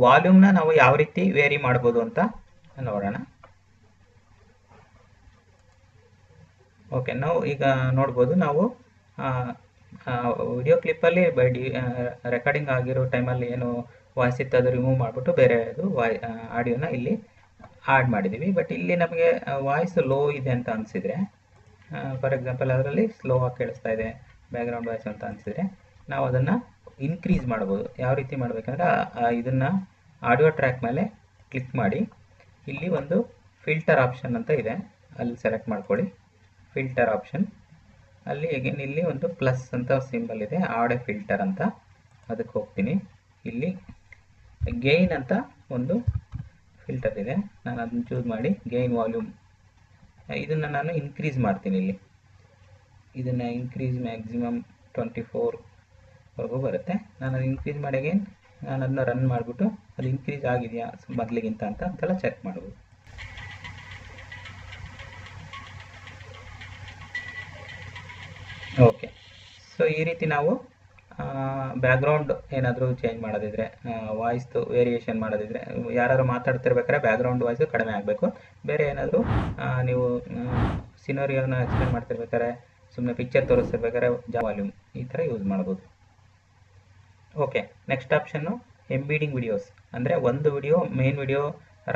ವಾಲ್ಯೂಮ್ನ ನಾವು ಯಾವ ರೀತಿ ವೇರಿ ಮಾಡ್ಬೋದು ಅಂತ ನೋಡೋಣ. ಓಕೆ, ನಾವು ಈಗ ನೋಡ್ಬೋದು, ನಾವು ವಿಡಿಯೋ ಕ್ಲಿಪ್ಪಲ್ಲಿ ರೆಕಾರ್ಡಿಂಗ್ ಆಗಿರೋ ಟೈಮಲ್ಲಿ ಏನು ವಾಯ್ಸ್ ಇತ್ತು ಅದು ರಿಮೂವ್ ಮಾಡಿಬಿಟ್ಟು ಬೇರೆ ಅದು ಆಡಿಯೋನ ಇಲ್ಲಿ ಆ್ಯಡ್ ಮಾಡಿದ್ದೀವಿ. ಬಟ್ ಇಲ್ಲಿ ನಮಗೆ ವಾಯ್ಸ್ ಲೋ ಇದೆ ಅಂತ ಅನಿಸಿದರೆ, ಫಾರ್ ಎಕ್ಸಾಂಪಲ್ ಅದರಲ್ಲಿ ಸ್ಲೋ ಆಗಿ ಕೇಳಿಸ್ತಾ ಇದೆ, ಬ್ಯಾಕ್ಗ್ರೌಂಡ್ ವಾಯ್ಸ್ ಅಂತ ಅನಿಸಿದರೆ ನಾವು ಅದನ್ನು ಇನ್ಕ್ರೀಸ್ ಮಾಡ್ಬೋದು. ಯಾವ ರೀತಿ ಮಾಡಬೇಕಂದ್ರೆ ಇದನ್ನು ಆಡಿಯೋ ಟ್ರ್ಯಾಕ್ ಮೇಲೆ ಕ್ಲಿಕ್ ಮಾಡಿ ಇಲ್ಲಿ ಒಂದು ಫಿಲ್ಟರ್ ಆಪ್ಷನ್ ಅಂತ ಇದೆ, ಅಲ್ಲಿ ಸೆಲೆಕ್ಟ್ ಮಾಡ್ಕೊಳ್ಳಿ. ಫಿಲ್ಟರ್ ಆಪ್ಷನ್ ಅಲ್ಲಿ ಅಗೇನ್ ಇಲ್ಲಿ ಒಂದು ಪ್ಲಸ್ ಅಂತ ಸಿಂಬಲ್ ಇದೆ, ಆಡಿಯೋ ಫಿಲ್ಟರ್ ಅಂತ, ಅದಕ್ಕೆ ಹೋಗ್ತೀನಿ. ಇಲ್ಲಿ ಗೈನ್ ಅಂತ ಒಂದು ಫಿಲ್ಟರ್ ಇದೆ, ನಾನು ಅದನ್ನು ಚೂಸ್ ಮಾಡಿ ಗೈನ್ ವಾಲ್ಯೂಮ್ ಇದನ್ನು ನಾನು ಇನ್ಕ್ರೀಸ್ ಮಾಡ್ತೀನಿ. ಇಲ್ಲಿ ಇದನ್ನು ಇನ್ಕ್ರೀಸ್ ಮ್ಯಾಕ್ಸಿಮಮ್ 24ವರೆಗೂ ಬರುತ್ತೆ. ನಾನು ಅದು ಇನ್ಕ್ರೀಸ್ ಮಾಡಿ ಅಗೇನ್ ನಾನು ಅದನ್ನು ರನ್ ಮಾಡಿಬಿಟ್ಟು ಅದು ಇನ್ಕ್ರೀಸ್ ಆಗಿದೆಯಾ ಮೊದಲಿಗಿಂತ ಅಂತೆಲ್ಲ ಚೆಕ್ ಮಾಡ್ಬೋದು. ಓಕೆ, ಸೊ ಈ ರೀತಿ ನಾವು ಬ್ಯಾಕ್ಗ್ರೌಂಡ್ ಏನಾದರೂ ಚೇಂಜ್ ಮಾಡೋದಿದ್ರೆ, ವಾಯ್ಸ್ದು ವೇರಿಯೇಷನ್ ಮಾಡೋದಿದ್ರೆ, ಯಾರು ಮಾತಾಡ್ತಿರ್ಬೇಕಾದ್ರೆ ಬ್ಯಾಕ್ಗ್ರೌಂಡ್ ವಾಯ್ಸು ಕಡಿಮೆ ಆಗಬೇಕು. ಬೇರೆ ಏನಾದರೂ ನೀವು ಸಿನೋರಿಯೋನ ಎಕ್ಸ್ಪ್ಲೇನ್ ಮಾಡ್ತಿರ್ಬೇಕಾದ್ರೆ, ಸುಮ್ಮನೆ ಪಿಕ್ಚರ್ ತೋರಿಸ್ತಿರ್ಬೇಕಾದ್ರೆ ವಾಲ್ಯೂಮ್ ಈ ಥರ ಯೂಸ್ ಮಾಡ್ಬೋದು. ಓಕೆ, ನೆಕ್ಸ್ಟ್ ಆಪ್ಷನ್ನು ಎಂಬೀಡಿಂಗ್ ವಿಡಿಯೋಸ್. ಅಂದರೆ ಒಂದು ವಿಡಿಯೋ ಮೇನ್ ವಿಡಿಯೋ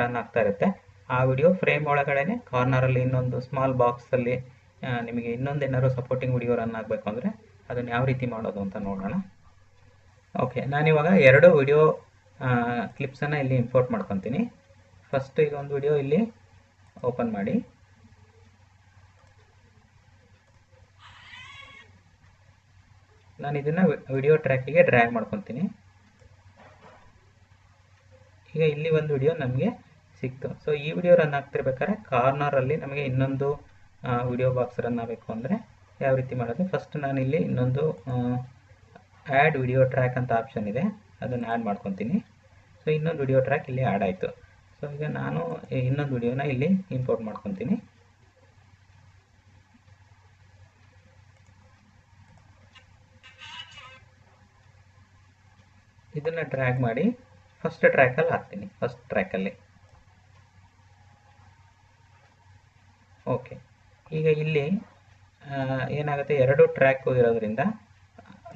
ರನ್ ಆಗ್ತಾ ಇರುತ್ತೆ, ಆ ವಿಡಿಯೋ ಫ್ರೇಮ್ ಒಳಗಡೆ ಕಾರ್ನರಲ್ಲಿ ಇನ್ನೊಂದು ಸ್ಮಾಲ್ ಬಾಕ್ಸಲ್ಲಿ ನಿಮಗೆ ಇನ್ನೊಂದು ಏನಾದ್ರು ಸಪೋರ್ಟಿಂಗ್ ವಿಡಿಯೋ ರನ್ ಆಗಬೇಕು ಅಂದರೆ ಅದನ್ನು ಯಾವ ರೀತಿ ಮಾಡೋದು ಅಂತ ನೋಡೋಣ. ಓಕೆ, ನಾನಿವಾಗ 2 ವಿಡಿಯೋ ಕ್ಲಿಪ್ಸನ್ನು ಇಲ್ಲಿ ಇಂಪೋರ್ಟ್ ಮಾಡ್ಕೊತೀನಿ. ಫಸ್ಟ್ ಈಗ ಒಂದು ವಿಡಿಯೋ ಇಲ್ಲಿ ಓಪನ್ ಮಾಡಿ, ನಾನು ಇದನ್ನು ವಿಡಿಯೋ ಟ್ರ್ಯಾಕಿಗೆ ಡ್ರ್ಯಾಗ್ ಮಾಡ್ಕೊತೀನಿ. ಈಗ ಇಲ್ಲಿ ಒಂದು ವಿಡಿಯೋ ನಮಗೆ ಸಿಕ್ತು. ಸೊ ಈ ವಿಡಿಯೋ ರನ್ ಆಗ್ತಿರ್ಬೇಕಾದ್ರೆ ಕಾರ್ನರಲ್ಲಿ ನಮಗೆ ಇನ್ನೊಂದು ವಿಡಿಯೋ ಬಾಕ್ಸ್ ರನ್ ಆಗಬೇಕು ಅಂದರೆ ಯಾವ ರೀತಿ ಮಾಡೋದು? ಫಸ್ಟ್ ನಾನು ಇಲ್ಲಿ ಇನ್ನೊಂದು ಆ್ಯಡ್ ವಿಡಿಯೋ ಟ್ರ್ಯಾಕ್ ಅಂತ ಆಪ್ಷನ್ ಇದೆ, ಅದನ್ನು ಆ್ಯಡ್ ಮಾಡ್ಕೊತೀನಿ. ಸೊ ಇನ್ನೊಂದು ವಿಡಿಯೋ ಟ್ರ್ಯಾಕ್ ಇಲ್ಲಿ ಆ್ಯಡ್ ಆಯಿತು. ಸೊ ಈಗ ನಾನು ಇನ್ನೊಂದು ವಿಡಿಯೋನ ಇಲ್ಲಿ ಇಂಪೋರ್ಟ್ ಮಾಡ್ಕೊತೀನಿ. ಇದನ್ನು ಡ್ರ್ಯಾಗ್ ಮಾಡಿ ಫಸ್ಟ್ ಟ್ರ್ಯಾಕಲ್ಲಿ ಹಾಕ್ತೀನಿ, ಫಸ್ಟ್ ಟ್ರ್ಯಾಕಲ್ಲಿ. ಓಕೆ, ಈಗ ಇಲ್ಲಿ ಏನಾಗುತ್ತೆ, ಎರಡು ಟ್ರ್ಯಾಕ್ ಇರೋದ್ರಿಂದ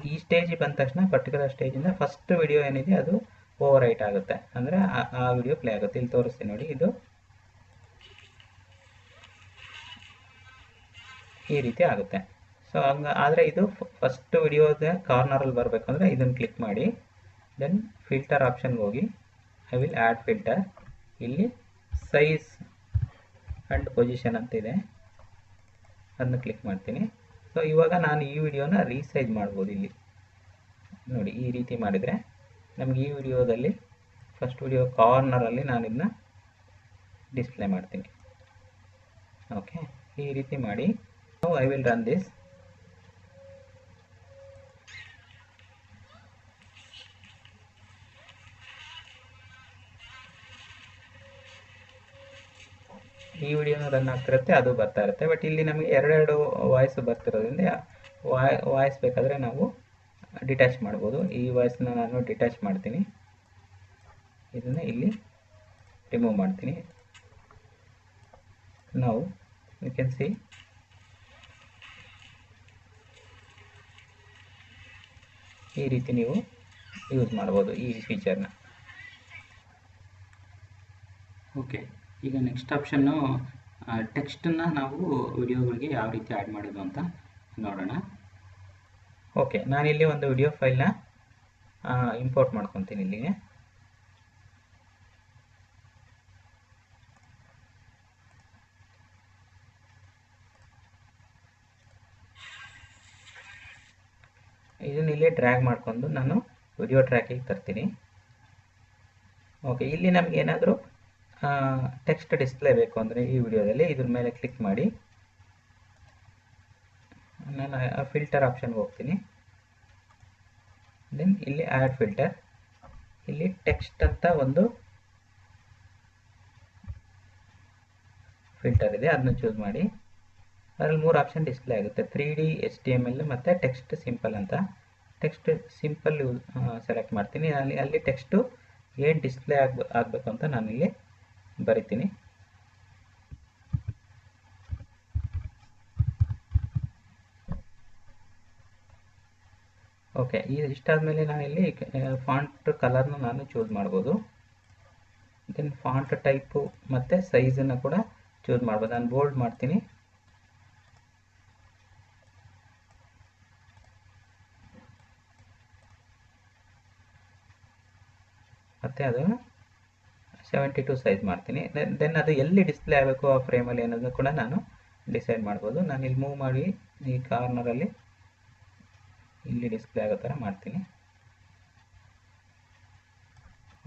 ಈ ಸ್ಟೇಜಿಗೆ ಬಂದ ತಕ್ಷಣ ಪರ್ಟಿಕ್ಯುಲರ್ ಸ್ಟೇಜಿಂದ ಫಸ್ಟ್ ವಿಡಿಯೋ ಏನಿದೆ ಅದು ಓವರ್ ರೈಟ್ ಆಗುತ್ತೆ, ಅಂದರೆ ಆ ವಿಡಿಯೋ ಪ್ಲೇ ಆಗುತ್ತೆ. ಇಲ್ಲಿ ತೋರಿಸ್ತೀನಿ ನೋಡಿ, ಇದು ಈ ರೀತಿ ಆಗುತ್ತೆ. ಸೊ ಆದರೆ ಇದು ಫಸ್ಟ್ ವಿಡಿಯೋದ ಕಾರ್ನರಲ್ಲಿ ಬರಬೇಕಂದ್ರೆ ಇದನ್ನು ಕ್ಲಿಕ್ ಮಾಡಿ, ದೆನ್ ಫಿಲ್ಟರ್ ಆಪ್ಷನ್ಗೆ ಹೋಗಿ ಐ ವಿಲ್ ಆ್ಯಡ್ ಫಿಲ್ಟರ್. ಇಲ್ಲಿ ಸೈಜ್ ಆ್ಯಂಡ್ ಪೊಸಿಷನ್ ಅಂತ ಇದೆ, ಅದನ್ನು ಕ್ಲಿಕ್ ಮಾಡ್ತೀನಿ. ಸೊ ಇವಾಗ ನಾನು ಈ ವಿಡಿಯೋನ ರೀಸೈಜ್ ಮಾಡ್ಬೋದು. ಇಲ್ಲಿ ನೋಡಿ, ಈ ರೀತಿ ಮಾಡಿದರೆ ನಮಗೆ ಈ ವಿಡಿಯೋದಲ್ಲಿ ಫಸ್ಟ್ ವಿಡಿಯೋ ಕಾರ್ನರಲ್ಲಿ ನಾನು ಇದನ್ನ ಡಿಸ್ಪ್ಲೇ ಮಾಡ್ತೀನಿ. ಓಕೆ, ಈ ರೀತಿ ಮಾಡಿ now I will run this. ಈ ವಿಡಿಯೋನ ರನ್ ಆಗ್ತಿರುತ್ತೆ, ಅದು ಬರ್ತಾ ಇರುತ್ತೆ. ಬಟ್ ಇಲ್ಲಿ ನಮಗೆ ಎರಡೆರಡು ವಾಯ್ಸ್ ಬರ್ತಿರೋದ್ರಿಂದ ವಾಯ್ಸ್ ಬೇಕಾದರೆ ನಾವು ಡಿಟ್ಯಾಚ್ ಮಾಡ್ಬೋದು. ಈ ವಾಯ್ಸ್ನ ನಾನು ಡಿಟ್ಯಾಚ್ ಮಾಡ್ತೀನಿ, ಇದನ್ನು ಇಲ್ಲಿ ರಿಮೂವ್ ಮಾಡ್ತೀನಿ. ನಾವು ಯು ಕ್ಯಾನ್ ಸಿ ಈ ರೀತಿ ನೀವು ಯೂಸ್ ಮಾಡ್ಬೋದು ಈ ಫೀಚರ್ನ. ಓಕೆ, ಈಗ ನೆಕ್ಸ್ಟ್ ಆಪ್ಷನ್ನು ಟೆಕ್ಸ್ಟನ್ನು ನಾವು ವಿಡಿಯೋಗಳಿಗೆ ಯಾವ ರೀತಿ ಆ್ಯಡ್ ಮಾಡೋದು ಅಂತ ನೋಡೋಣ. ಓಕೆ, ನಾನಿಲ್ಲಿ ಒಂದು ವಿಡಿಯೋ ಫೈಲ್ನ ಇಂಪೋರ್ಟ್ ಮಾಡ್ಕೊತೀನಿ ಇಲ್ಲಿಗೆ. ಇದನ್ನ ಇಲ್ಲಿ ಡ್ರ್ಯಾಗ್ ಮಾಡ್ಕೊಂಡು ನಾನು ವಿಡಿಯೋ ಟ್ರ್ಯಾಕಿಗೆ ತರ್ತೀನಿ. ಓಕೆ, ಇಲ್ಲಿ ನಮ್ಗೆ ಏನಾದರೂ ಟೆಕ್ಸ್ಟ್ ಡಿಸ್ಪ್ಲೇ ಬೇಕು ಅಂದರೆ ಈ ವಿಡಿಯೋದಲ್ಲಿ ಇದ್ರ ಮೇಲೆ ಕ್ಲಿಕ್ ಮಾಡಿ ನಾನು ಫಿಲ್ಟರ್ ಆಪ್ಷನ್ಗೆ ಹೋಗ್ತೀನಿ. ದೆನ್ ಇಲ್ಲಿ ಆ್ಯಡ್ ಫಿಲ್ಟರ್, ಇಲ್ಲಿ ಟೆಕ್ಸ್ಟ್ ಅಂತ ಒಂದು ಫಿಲ್ಟರ್ ಇದೆ, ಅದನ್ನ ಚೂಸ್ ಮಾಡಿ. ಅದರಲ್ಲಿ 3 ಆಪ್ಷನ್ ಡಿಸ್ಪ್ಲೇ ಆಗುತ್ತೆ, 3D, HTML ಮತ್ತು ಟೆಕ್ಸ್ಟ್ ಸಿಂಪಲ್ ಅಂತ. ಟೆಕ್ಸ್ಟ್ ಸಿಂಪಲ್ ಸೆಲೆಕ್ಟ್ ಮಾಡ್ತೀನಿ. ಅಲ್ಲಿ ಟೆಕ್ಸ್ಟು ಏನು ಡಿಸ್ಪ್ಲೇ ಆಗಬೇಕು ಅಂತ ನಾನಿಲ್ಲಿ ಬರಿತೀನಿ. ಓಕೆ, ಇಷ್ಟಾದಮೇಲೆ ನಾನಿಲ್ಲಿ ಫಾಂಟ್ ಕಲರ್ನ ನಾನು ಚೂಸ್ ಮಾಡ್ಬೋದು. ದೆನ್ ಫಾಂಟ್ ಟೈಪು ಮತ್ತು ಸೈಜನ್ನು ಕೂಡ ಚೂಸ್ ಮಾಡ್ಬೋದು. ನಾನು ಬೋಲ್ಡ್ ಮಾಡ್ತೀನಿ. ಮತ್ತು ಅದು 72 ಸೈಜ್ ಮಾಡ್ತೀನಿ. ದೆನ್ ಅದು ಎಲ್ಲಿ ಡಿಸ್ಪ್ಲೇ ಆಗಬೇಕು ಆ ಫ್ರೇಮಲ್ಲಿ ಅನ್ನೋದು ಕೂಡ ನಾನು ಡಿಸೈಡ್ ಮಾಡ್ಬೋದು. ನಾನು ಇಲ್ಲಿ ಮೂವ್ ಮಾಡಿ ಈ ಕಾರ್ನರಲ್ಲಿ ಇಲ್ಲಿ ಡಿಸ್ಪ್ಲೇ ಆಗೋ ಥರ ಮಾಡ್ತೀನಿ.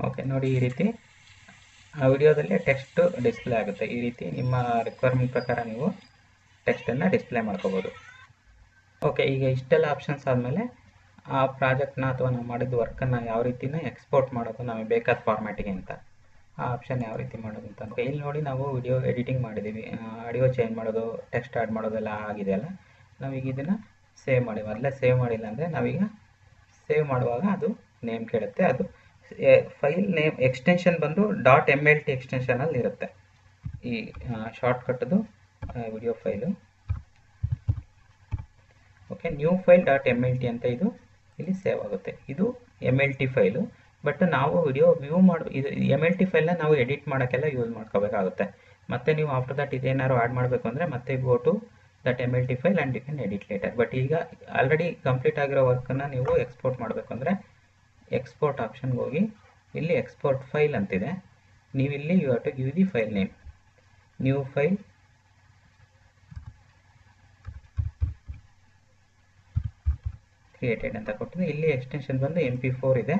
ಓಕೆ, ನೋಡಿ ಈ ರೀತಿ ಆ ವಿಡಿಯೋದಲ್ಲಿ ಟೆಕ್ಸ್ಟ್ ಡಿಸ್ಪ್ಲೇ ಆಗುತ್ತೆ. ಈ ರೀತಿ ನಿಮ್ಮ ರಿಕ್ವೈರ್ಮೆಂಟ್ ಪ್ರಕಾರ ನೀವು ಟೆಕ್ಸ್ಟನ್ನು ಡಿಸ್ಪ್ಲೇ ಮಾಡ್ಕೋಬೋದು. ಓಕೆ, ಈಗ ಇಷ್ಟೆಲ್ಲ ಆಪ್ಷನ್ಸ್ ಆದಮೇಲೆ ಆ ಪ್ರಾಜೆಕ್ಟ್ನ ಅಥವಾ ನಾವು ಮಾಡಿದ ವರ್ಕನ್ನು ಯಾವ ರೀತಿನ ಎಕ್ಸ್ಪೋರ್ಟ್ ಮಾಡೋದು ನಮಗೆ ಬೇಕಾದ ಫಾರ್ಮ್ಯಾಟಿಗೆ ಅಂತ, ಆ ಆಪ್ಷನ್ ಯಾವ ರೀತಿ ಮಾಡೋದು ಅಂತ. ಓಕೆ, ಇಲ್ಲಿ ನೋಡಿ ನಾವು ವಿಡಿಯೋ ಎಡಿಟಿಂಗ್ ಮಾಡಿದ್ದೀವಿ, ಆಡಿಯೋ ಚೇಂಜ್ ಮಾಡೋದು, ಟೆಕ್ಸ್ಟ್ ಆ್ಯಡ್ ಮಾಡೋದೆಲ್ಲ ಆಗಿದೆಯಲ್ಲ. ನಾವೀಗ ಇದನ್ನು ಸೇವ್ ಮಾಡಿ, ಮೊದಲೇ ಸೇವ್ ಮಾಡಿಲ್ಲ ಅಂದರೆ ನಾವೀಗ ಸೇವ್ ಮಾಡುವಾಗ ಅದು ನೇಮ್ ಕೇಳುತ್ತೆ. ಅದು ಫೈಲ್ ನೇಮ್ ಎಕ್ಸ್ಟೆನ್ಷನ್ ಬಂದು .mlt ಎಕ್ಸ್ಟೆನ್ಷನಲ್ಲಿ ಇರುತ್ತೆ. ಈ ಶಾರ್ಟ್ಕಟ್ದು video file. Okay, new file .mlt ಅಂತ ಇದು ಇಲ್ಲಿ ಸೇವ್ ಆಗುತ್ತೆ. ಇದು MLT ಫೈಲು. ಬಟ್ ನಾವು ವಿಡಿಯೋ ವ್ಯೂ ಇದು MLT ಫೈಲ್ನ ನಾವು ಎಡಿಟ್ ಮಾಡೋಕ್ಕೆಲ್ಲ ಯೂಸ್ ಮಾಡ್ಕೋಬೇಕಾಗುತ್ತೆ. ಮತ್ತು ನೀವು ಆಫ್ಟರ್ ದಟ್ ಇದೇನಾದ್ರು ಆ್ಯಡ್ ಮಾಡಬೇಕು ಅಂದರೆ ಮತ್ತೆ go to that MLT file and you can edit later. But ಈಗ ಆಲ್ರೆಡಿ ಕಂಪ್ಲೀಟ್ ಆಗಿರೋ ವರ್ಕನ್ನು ನೀವು ಎಕ್ಸ್ಪೋರ್ಟ್ ಮಾಡಬೇಕು ಅಂದರೆ ಎಕ್ಸ್ಪೋರ್ಟ್ ಆಪ್ಷನ್ಗೆ ಹೋಗಿ ಇಲ್ಲಿ ಎಕ್ಸ್ಪೋರ್ಟ್ ಫೈಲ್ ಅಂತಿದೆ. ನೀವಿಲ್ಲಿ you have to give the file name. New file created ಅಂತ ಕೊಟ್ಟಿದೆ. ಇಲ್ಲಿ ಎಕ್ಸ್ಟೆನ್ಷನ್ ಬಂದು MP4 ಇದೆ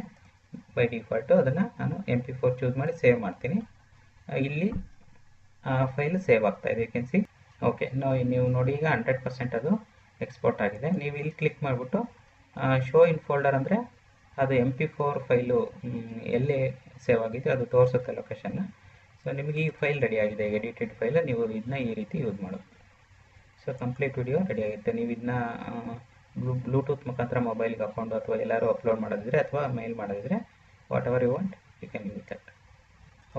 ಬೈ ಡಿಫಾಲ್ಟು. ಅದನ್ನು ನಾನು MP4 ಚೂಸ್ ಮಾಡಿ ಸೇವ್ ಮಾಡ್ತೀನಿ. ಇಲ್ಲಿ ಫೈಲ್ ಸೇವ್ ಆಗ್ತಾ ಇದೆ, ಯು ಕ್ಯಾನ್ ಸಿ. ಓಕೆ, ನೀವು ನೋಡಿ ಈಗ 100% ಅದು ಎಕ್ಸ್ಪೋರ್ಟ್ ಆಗಿದೆ. ನೀವು ಇಲ್ಲಿ ಕ್ಲಿಕ್ ಮಾಡಿಬಿಟ್ಟು ಶೋ ಇನ್ ಫೋಲ್ಡರ್ ಅಂದರೆ ಅದು MP4 ಫೈಲು ಎಲ್ಲಿ ಸೇವ್ ಆಗಿದೆ ಅದು ತೋರಿಸುತ್ತೆ ಲೊಕೇಶನ್ನ. ಸೊ ನಿಮಗೆ ಈ ಫೈಲ್ ರೆಡಿ ಆಗಿದೆ, ಎಡಿಟೆಡ್ ಫೈಲ್. ನೀವು ಇದನ್ನ ಈ ರೀತಿ ಯೂಸ್ ಮಾಡೋದು. ಸೊ ಕಂಪ್ಲೀಟ್ ವಿಡಿಯೋ ರೆಡಿ ಆಗುತ್ತೆ. ನೀವು ಇದನ್ನ ಬ್ಲೂಟೂತ್ ಮುಖಾಂತರ ಮೊಬೈಲ್ಗೆ ಹಾಕೊಂಡು ಅಥವಾ ಎಲ್ಲರೂ ಅಪ್ಲೋಡ್ ಮಾಡೋದಿದ್ರೆ ಅಥವಾ ಮೇಲ್ ಮಾಡೋದಿದ್ರೆ whatever you want you can use that.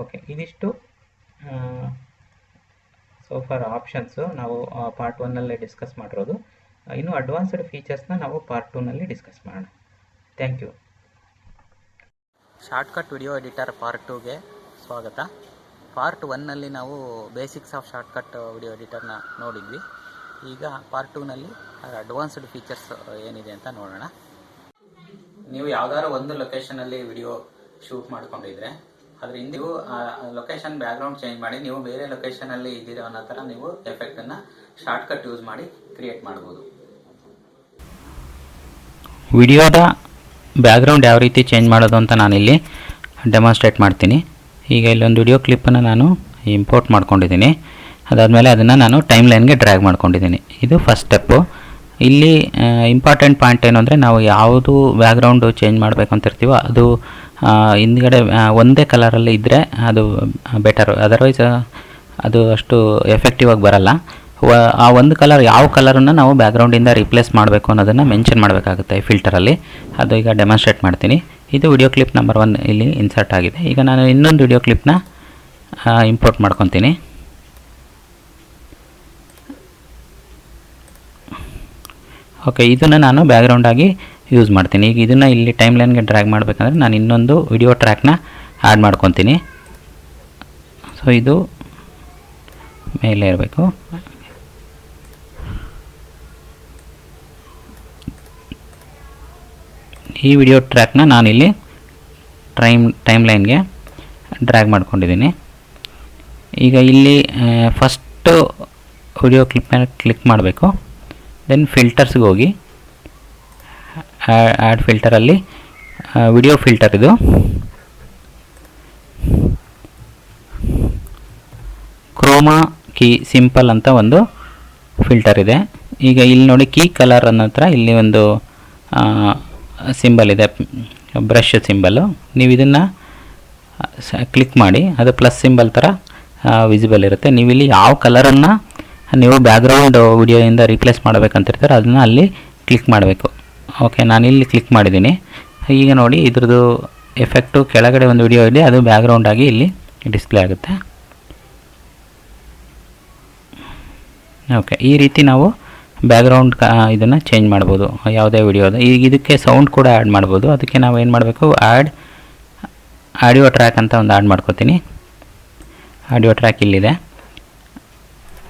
Okay, ಇದಿಷ್ಟು ಸೊ ಫಾರ್ ಆಪ್ಷನ್ಸು ನಾವು ಪಾರ್ಟ್ 1ನಲ್ಲಿ ಡಿಸ್ಕಸ್ ಮಾಡಿರೋದು. ಇನ್ನು ಅಡ್ವಾನ್ಸ್ಡ್ ಫೀಚರ್ಸ್ನ ನಾವು ಪಾರ್ಟ್ 2ನಲ್ಲಿ ಡಿಸ್ಕಸ್ ಮಾಡೋಣ. Thank you. Shortcut video editor part 2ಗೆ ಸ್ವಾಗತ. ಪಾರ್ಟ್ 1ನಲ್ಲಿ ನಾವು ಬೇಸಿಕ್ಸ್ ಆಫ್ ಶಾರ್ಟ್ಕಟ್ ವಿಡಿಯೋ ಎಡಿಟರ್ನ ನೋಡಿದ್ವಿ. ಈಗ ಪಾರ್ಟ್ 2ನಲ್ಲಿ ಅಡ್ವಾನ್ಸ್ಡ್ ಫೀಚರ್ಸ್ ಏನಿದೆ ಅಂತ ನೋಡೋಣ. ನೀವು ಯಾವ್ದಾದ್ರು ಒಂದು ಲೊಕೇಶನಲ್ಲಿ ವಿಡಿಯೋ ಶೂಟ್ ಮಾಡ್ಕೊಂಡಿದ್ರೆ ಅದ್ರ ಹಿಂದೆ ನೀವು ಲೊಕೇಶನ್ ಬ್ಯಾಕ್ಗ್ರೌಂಡ್ ಚೇಂಜ್ ಮಾಡಿ ನೀವು ಬೇರೆ ಲೊಕೇಶನಲ್ಲಿ ಇದ್ದೀರೋ ಅನ್ನೋ ಥರ ನೀವು ಎಫೆಕ್ಟನ್ನು ಶಾರ್ಟ್ಕಟ್ ಯೂಸ್ ಮಾಡಿ ಕ್ರಿಯೇಟ್ ಮಾಡ್ಬೋದು. ವಿಡಿಯೋದ ಬ್ಯಾಕ್ಗ್ರೌಂಡ್ ಯಾವ ರೀತಿ ಚೇಂಜ್ ಮಾಡೋದು ಅಂತ ನಾನಿಲ್ಲಿ ಡೆಮಾನ್ಸ್ಟ್ರೇಟ್ ಮಾಡ್ತೀನಿ. ಈಗ ಇಲ್ಲೊಂದು ವಿಡಿಯೋ ಕ್ಲಿಪ್ಪನ್ನು ನಾನು ಇಂಪೋರ್ಟ್ ಮಾಡ್ಕೊಂಡಿದ್ದೀನಿ. ಅದಾದಮೇಲೆ ಅದನ್ನು ನಾನು ಟೈಮ್ ಲೈನ್ಗೆ ಡ್ರ್ಯಾಗ್ ಮಾಡ್ಕೊಂಡಿದ್ದೀನಿ. ಇದು ಫಸ್ಟ್ ಸ್ಟೆಪ್ಪು. ಇಲ್ಲಿ ಇಂಪಾರ್ಟೆಂಟ್ ಪಾಯಿಂಟ್ ಏನು ಅಂದರೆ ನಾವು ಯಾವುದು ಬ್ಯಾಕ್ಗ್ರೌಂಡು ಚೇಂಜ್ ಮಾಡಬೇಕು ಅಂತ ಇರ್ತೀವೋ ಅದು ಹಿಂದ್ಗಡೆ ಒಂದೇ ಕಲರಲ್ಲಿ ಇದ್ದರೆ ಅದು ಬೆಟರು. ಅದರ್ವೈಸ್ ಅದು ಅಷ್ಟು ಎಫೆಕ್ಟಿವ್ ಆಗಿ ಬರಲ್ಲ. ಆ ಒಂದು ಕಲರ್ ಯಾವ ಕಲರನ್ನು ನಾವು ಬ್ಯಾಕ್ಗ್ರೌಂಡಿಂದ ರಿಪ್ಲೇಸ್ ಮಾಡಬೇಕು ಅನ್ನೋದನ್ನು ಮೆನ್ಷನ್ ಮಾಡಬೇಕಾಗುತ್ತೆ ಫಿಲ್ಟರಲ್ಲಿ. ಅದು ಈಗ ಡೆಮಾನ್ಸ್ಟ್ರೇಟ್ ಮಾಡ್ತೀನಿ. ಇದು ವಿಡಿಯೋ ಕ್ಲಿಪ್ ನಂಬರ್ 1 ಇಲ್ಲಿ ಇನ್ಸರ್ಟ್ ಆಗಿದೆ. ಈಗ ನಾನು ಇನ್ನೊಂದು ವಿಡಿಯೋ ಕ್ಲಿಪ್ನ ಇಂಪೋರ್ಟ್ ಮಾಡ್ಕೊತೀನಿ. ಓಕೆ, ಇದನ್ನು ನಾನು ಬ್ಯಾಕ್ಗ್ರೌಂಡಾಗಿ ಯೂಸ್ ಮಾಡ್ತೀನಿ. ಈಗ ಇದನ್ನು ಇಲ್ಲಿ ಟೈಮ್ ಲೈನ್ಗೆ ಡ್ರ್ಯಾಗ್ ಮಾಡಬೇಕಂದ್ರೆ ನಾನು ಇನ್ನೊಂದು ವಿಡಿಯೋ ಟ್ರ್ಯಾಕ್ನ ಆ್ಯಡ್ ಮಾಡ್ಕೊತೀನಿ. ಸೊ ಇದು ಮೇಲೆ ಇರಬೇಕು. ಈ ವಿಡಿಯೋ ಟ್ರ್ಯಾಕ್ನ ನಾನಿಲ್ಲಿ ಟೈಮ್ ಲೈನ್ಗೆ ಡ್ರ್ಯಾಗ್ ಮಾಡ್ಕೊಂಡಿದ್ದೀನಿ. ಈಗ ಇಲ್ಲಿ ಫಸ್ಟು ವಿಡಿಯೋ ಕ್ಲಿಪ್ ಮೇಲೆ ಕ್ಲಿಕ್ ಮಾಡಬೇಕು. ದೆನ್ ಫಿಲ್ಟರ್ಸ್ಗೆ ಹೋಗಿ ಆ್ಯಡ್ ಫಿಲ್ಟರಲ್ಲಿ ವಿಡಿಯೋ ಫಿಲ್ಟರ್ ಇದು ಕ್ರೋಮಾ ಕೀ ಸಿಂಪಲ್ ಅಂತ ಒಂದು ಫಿಲ್ಟರ್ ಇದೆ. ಈಗ ಇಲ್ಲಿ ನೋಡಿ ಕೀ ಕಲರ್ ಅನ್ನೋ ಹತ್ರ ಇಲ್ಲಿ ಒಂದು ಸಿಂಬಲ್ ಇದೆ, ಬ್ರಷ್ ಸಿಂಬಲ್ಲು. ನೀವು ಇದನ್ನು ಕ್ಲಿಕ್ ಮಾಡಿ ಅದು ಪ್ಲಸ್ ಸಿಂಬಲ್ ಥರ ವಿಸಿಬಲ್ ಇರುತ್ತೆ. ನೀವು ಇಲ್ಲಿ ಯಾವ ಕಲರನ್ನು ನೀವು ಬ್ಯಾಕ್ಗ್ರೌಂಡ್ ವಿಡಿಯೋಯಿಂದ ರಿಪ್ಲೇಸ್ ಮಾಡಬೇಕಂತಿರ್ತಾರೆ ಅದನ್ನು ಅಲ್ಲಿ ಕ್ಲಿಕ್ ಮಾಡಬೇಕು. ಓಕೆ, ನಾನಿಲ್ಲಿ ಕ್ಲಿಕ್ ಮಾಡಿದ್ದೀನಿ. ಈಗ ನೋಡಿ ಇದ್ರದ್ದು ಎಫೆಕ್ಟು ಕೆಳಗಡೆ ಒಂದು ವಿಡಿಯೋ ಇದೆ, ಅದು ಬ್ಯಾಕ್ಗ್ರೌಂಡಾಗಿ ಇಲ್ಲಿ ಡಿಸ್ಪ್ಲೇ ಆಗುತ್ತೆ. ಓಕೆ, ಈ ರೀತಿ ನಾವು ಬ್ಯಾಕ್ಗ್ರೌಂಡ್ ಇದನ್ನು ಚೇಂಜ್ ಮಾಡ್ಬೋದು ಯಾವುದೇ ವಿಡಿಯೋದ. ಈಗ ಇದಕ್ಕೆ ಸೌಂಡ್ ಕೂಡ ಆ್ಯಡ್ ಮಾಡ್ಬೋದು. ಅದಕ್ಕೆ ನಾವು ಏನು ಮಾಡಬೇಕು, ಆಡಿಯೋ ಟ್ರ್ಯಾಕ್ ಅಂತ ಒಂದು ಆ್ಯಡ್ ಮಾಡ್ಕೋತೀನಿ. ಆಡಿಯೋ ಟ್ರ್ಯಾಕ್ ಇಲ್ಲಿದೆ.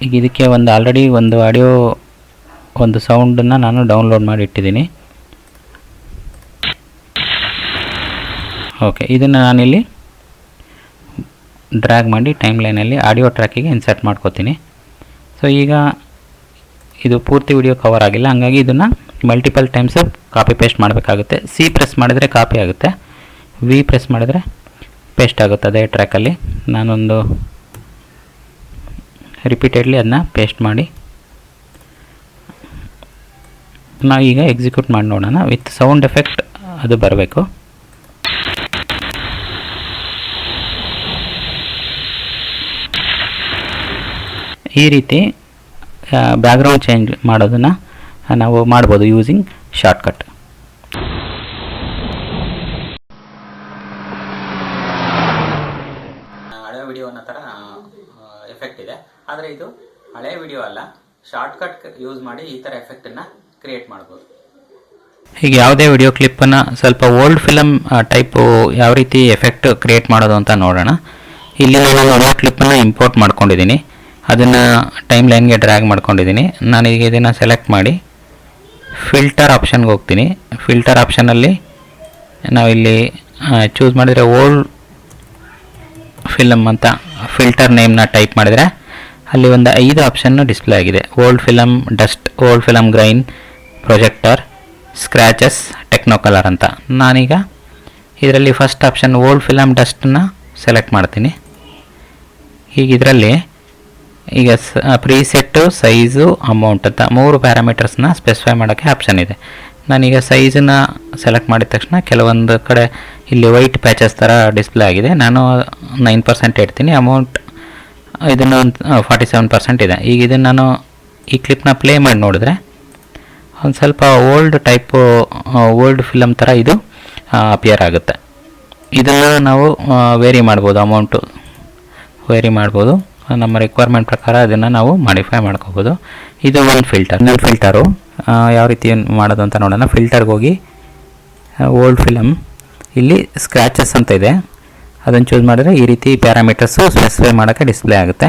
ಈಗ ಇದಕ್ಕೆ ಒಂದು ಆಲ್ರೆಡಿ ಒಂದು ಆಡಿಯೋ ಒಂದು ಸೌಂಡನ್ನು ನಾನು ಡೌನ್ಲೋಡ್ ಮಾಡಿ ಇಟ್ಟಿದ್ದೀನಿ. ಓಕೆ, ಇದನ್ನು ನಾನಿಲ್ಲಿ ಡ್ರ್ಯಾಗ್ ಮಾಡಿ ಟೈಮ್ ಲೈನಲ್ಲಿ ಆಡಿಯೋ ಟ್ರ್ಯಾಕಿಗೆ ಇನ್ಸರ್ಟ್ ಮಾಡ್ಕೋತೀನಿ. ಸೊ ಈಗ ಇದು ಪೂರ್ತಿ ವಿಡಿಯೋ ಕವರ್ ಆಗಿಲ್ಲ, ಹಾಗಾಗಿ ಇದನ್ನು ಮಲ್ಟಿಪಲ್ ಟೈಮ್ಸ್ ಕಾಪಿ ಪೇಸ್ಟ್ ಮಾಡಬೇಕಾಗುತ್ತೆ. ಸಿ ಪ್ರೆಸ್ ಮಾಡಿದರೆ ಕಾಪಿ ಆಗುತ್ತೆ, ವಿ ಪ್ರೆಸ್ ಮಾಡಿದರೆ ಪೇಸ್ಟ್ ಆಗುತ್ತೆ ಅದೇ ಟ್ರ್ಯಾಕಲ್ಲಿ. ನಾನೊಂದು ರಿಪೀಟೆಡ್ಲಿ ಅದನ್ನ ಪೇಸ್ಟ್ ಮಾಡಿ ನಾವು ಈಗ ಎಕ್ಸಿಕ್ಯೂಟ್ ಮಾಡಿ ನೋಡೋಣ. ವಿತ್ ಸೌಂಡ್ ಎಫೆಕ್ಟ್ ಅದು ಬರಬೇಕು. ಈ ರೀತಿ ಬ್ಯಾಕ್ಗ್ರೌಂಡ್ ಚೇಂಜ್ ಮಾಡೋದನ್ನು ನಾವು ಮಾಡ್ಬೋದು ಯೂಸಿಂಗ್ ಶಾರ್ಟ್ಕಟ್. ಹಳೆ ವಿಡಿಯೋ ಅನ್ನೋ ಥರ ಎಫೆಕ್ಟ್ ಇದೆ, ಆದರೆ ಇದು ಹಳೆ ವಿಡಿಯೋ ಅಲ್ಲ. ಶಾರ್ಟ್ಕಟ್ ಯೂಸ್ ಮಾಡಿ ಈ ಥರ ಎಫೆಕ್ಟನ್ನು ಕ್ರಿಯೇಟ್ ಮಾಡ್ಬೋದು. ಈಗ ಯಾವುದೇ ವಿಡಿಯೋ ಕ್ಲಿಪ್ಪನ್ನು ಸ್ವಲ್ಪ ಓಲ್ಡ್ ಫಿಲಮ್ ಟೈಪು ಯಾವ ರೀತಿ ಎಫೆಕ್ಟ್ ಕ್ರಿಯೇಟ್ ಮಾಡೋದು ಅಂತ ನೋಡೋಣ. ಇಲ್ಲಿ ನಾನು ವಿಡಿಯೋ ಕ್ಲಿಪ್ಪನ್ನು ಇಂಪೋರ್ಟ್ ಮಾಡ್ಕೊಂಡಿದ್ದೀನಿ, ಅದನ್ನು ಟೈಮ್ ಲೈನ್ಗೆ ಡ್ರ್ಯಾಗ್ ಮಾಡ್ಕೊಂಡಿದ್ದೀನಿ. ನಾನೀಗ ಇದನ್ನು ಸೆಲೆಕ್ಟ್ ಮಾಡಿ ಫಿಲ್ಟರ್ ಆಪ್ಷನ್ಗೆ ಹೋಗ್ತೀನಿ. ಫಿಲ್ಟರ್ ಆಪ್ಷನಲ್ಲಿ ನಾವಿಲ್ಲಿ ಚೂಸ್ ಮಾಡಿದರೆ ಓಲ್ಡ್ ಫಿಲಮ್ ಅಂತ ಫಿಲ್ಟರ್ ನೇಮ್ನ ಟೈಪ್ ಮಾಡಿದರೆ ಅಲ್ಲಿ ಒಂದು 5 ಆಪ್ಷನ್ನು ಡಿಸ್ಪ್ಲೇ ಆಗಿದೆ. Old film, dust, old film grain, projector, scratches, techno colour ಅಂತ. ನಾನೀಗ ಇದರಲ್ಲಿ ಫಸ್ಟ್ ಆಪ್ಷನ್ ಓಲ್ಡ್ ಫಿಲಮ್ ಡಸ್ಟನ್ನ ಸೆಲೆಕ್ಟ್ ಮಾಡ್ತೀನಿ. ಈಗ ಇದರಲ್ಲಿ ಈಗ ಪ್ರೀಸೆಟ್ಟು, ಸೈಜು, ಅಮೌಂಟ್ ಅಂತ 3 ಪ್ಯಾರಾಮೀಟರ್ಸ್ನ ಸ್ಪೆಸಿಫೈ ಮಾಡೋಕ್ಕೆ ಆಪ್ಷನ್ ಇದೆ. ನಾನೀಗ ಸೈಜನ್ನ ಸೆಲೆಕ್ಟ್ ಮಾಡಿದ ತಕ್ಷಣ ಕೆಲವೊಂದು ಕಡೆ ಇಲ್ಲಿ ವೈಟ್ ಪ್ಯಾಚಸ್ ಥರ ಡಿಸ್ಪ್ಲೇ ಆಗಿದೆ. ನಾನು 9% ಇಡ್ತೀನಿ. ಅಮೌಂಟ್ ಇದನ್ನು 47% ಇದೆ. ಈಗ ಇದನ್ನು ನಾನು ಈ ಕ್ಲಿಪ್ನ ಪ್ಲೇ ಮಾಡಿ ನೋಡಿದ್ರೆ ಒಂದು ಸ್ವಲ್ಪ ಓಲ್ಡ್ ಫಿಲಮ್ ಥರ ಇದು ಅಪಿಯರ್ ಆಗುತ್ತೆ. ಇದನ್ನು ನಾವು ವೇರಿ ಮಾಡ್ಬೋದು, ಅಮೌಂಟು ವೇರಿ ಮಾಡ್ಬೋದು. ನಮ್ಮ ರಿಕ್ವೈರ್ಮೆಂಟ್ ಪ್ರಕಾರ ಅದನ್ನು ನಾವು ಮಾಡಿಫೈ ಮಾಡ್ಕೋಬೋದು. ಇದು ಒಂದು ಫಿಲ್ಟರು ಯಾವ ರೀತಿ ಮಾಡೋದು ಅಂತ ನೋಡೋಣ. ಫಿಲ್ಟರ್ಗೆ ಹೋಗಿ ಓಲ್ಡ್ ಫಿಲಮ್, ಇಲ್ಲಿ ಸ್ಕ್ರ್ಯಾಚಸ್ ಅಂತ ಇದೆ, ಅದನ್ನು ಚೂಸ್ ಮಾಡಿದ್ರೆ ಈ ರೀತಿ ಪ್ಯಾರಾಮೀಟರ್ಸು ಸ್ಪೆಸಿಫೈ ಮಾಡೋಕ್ಕೆ ಡಿಸ್ಪ್ಲೇ ಆಗುತ್ತೆ.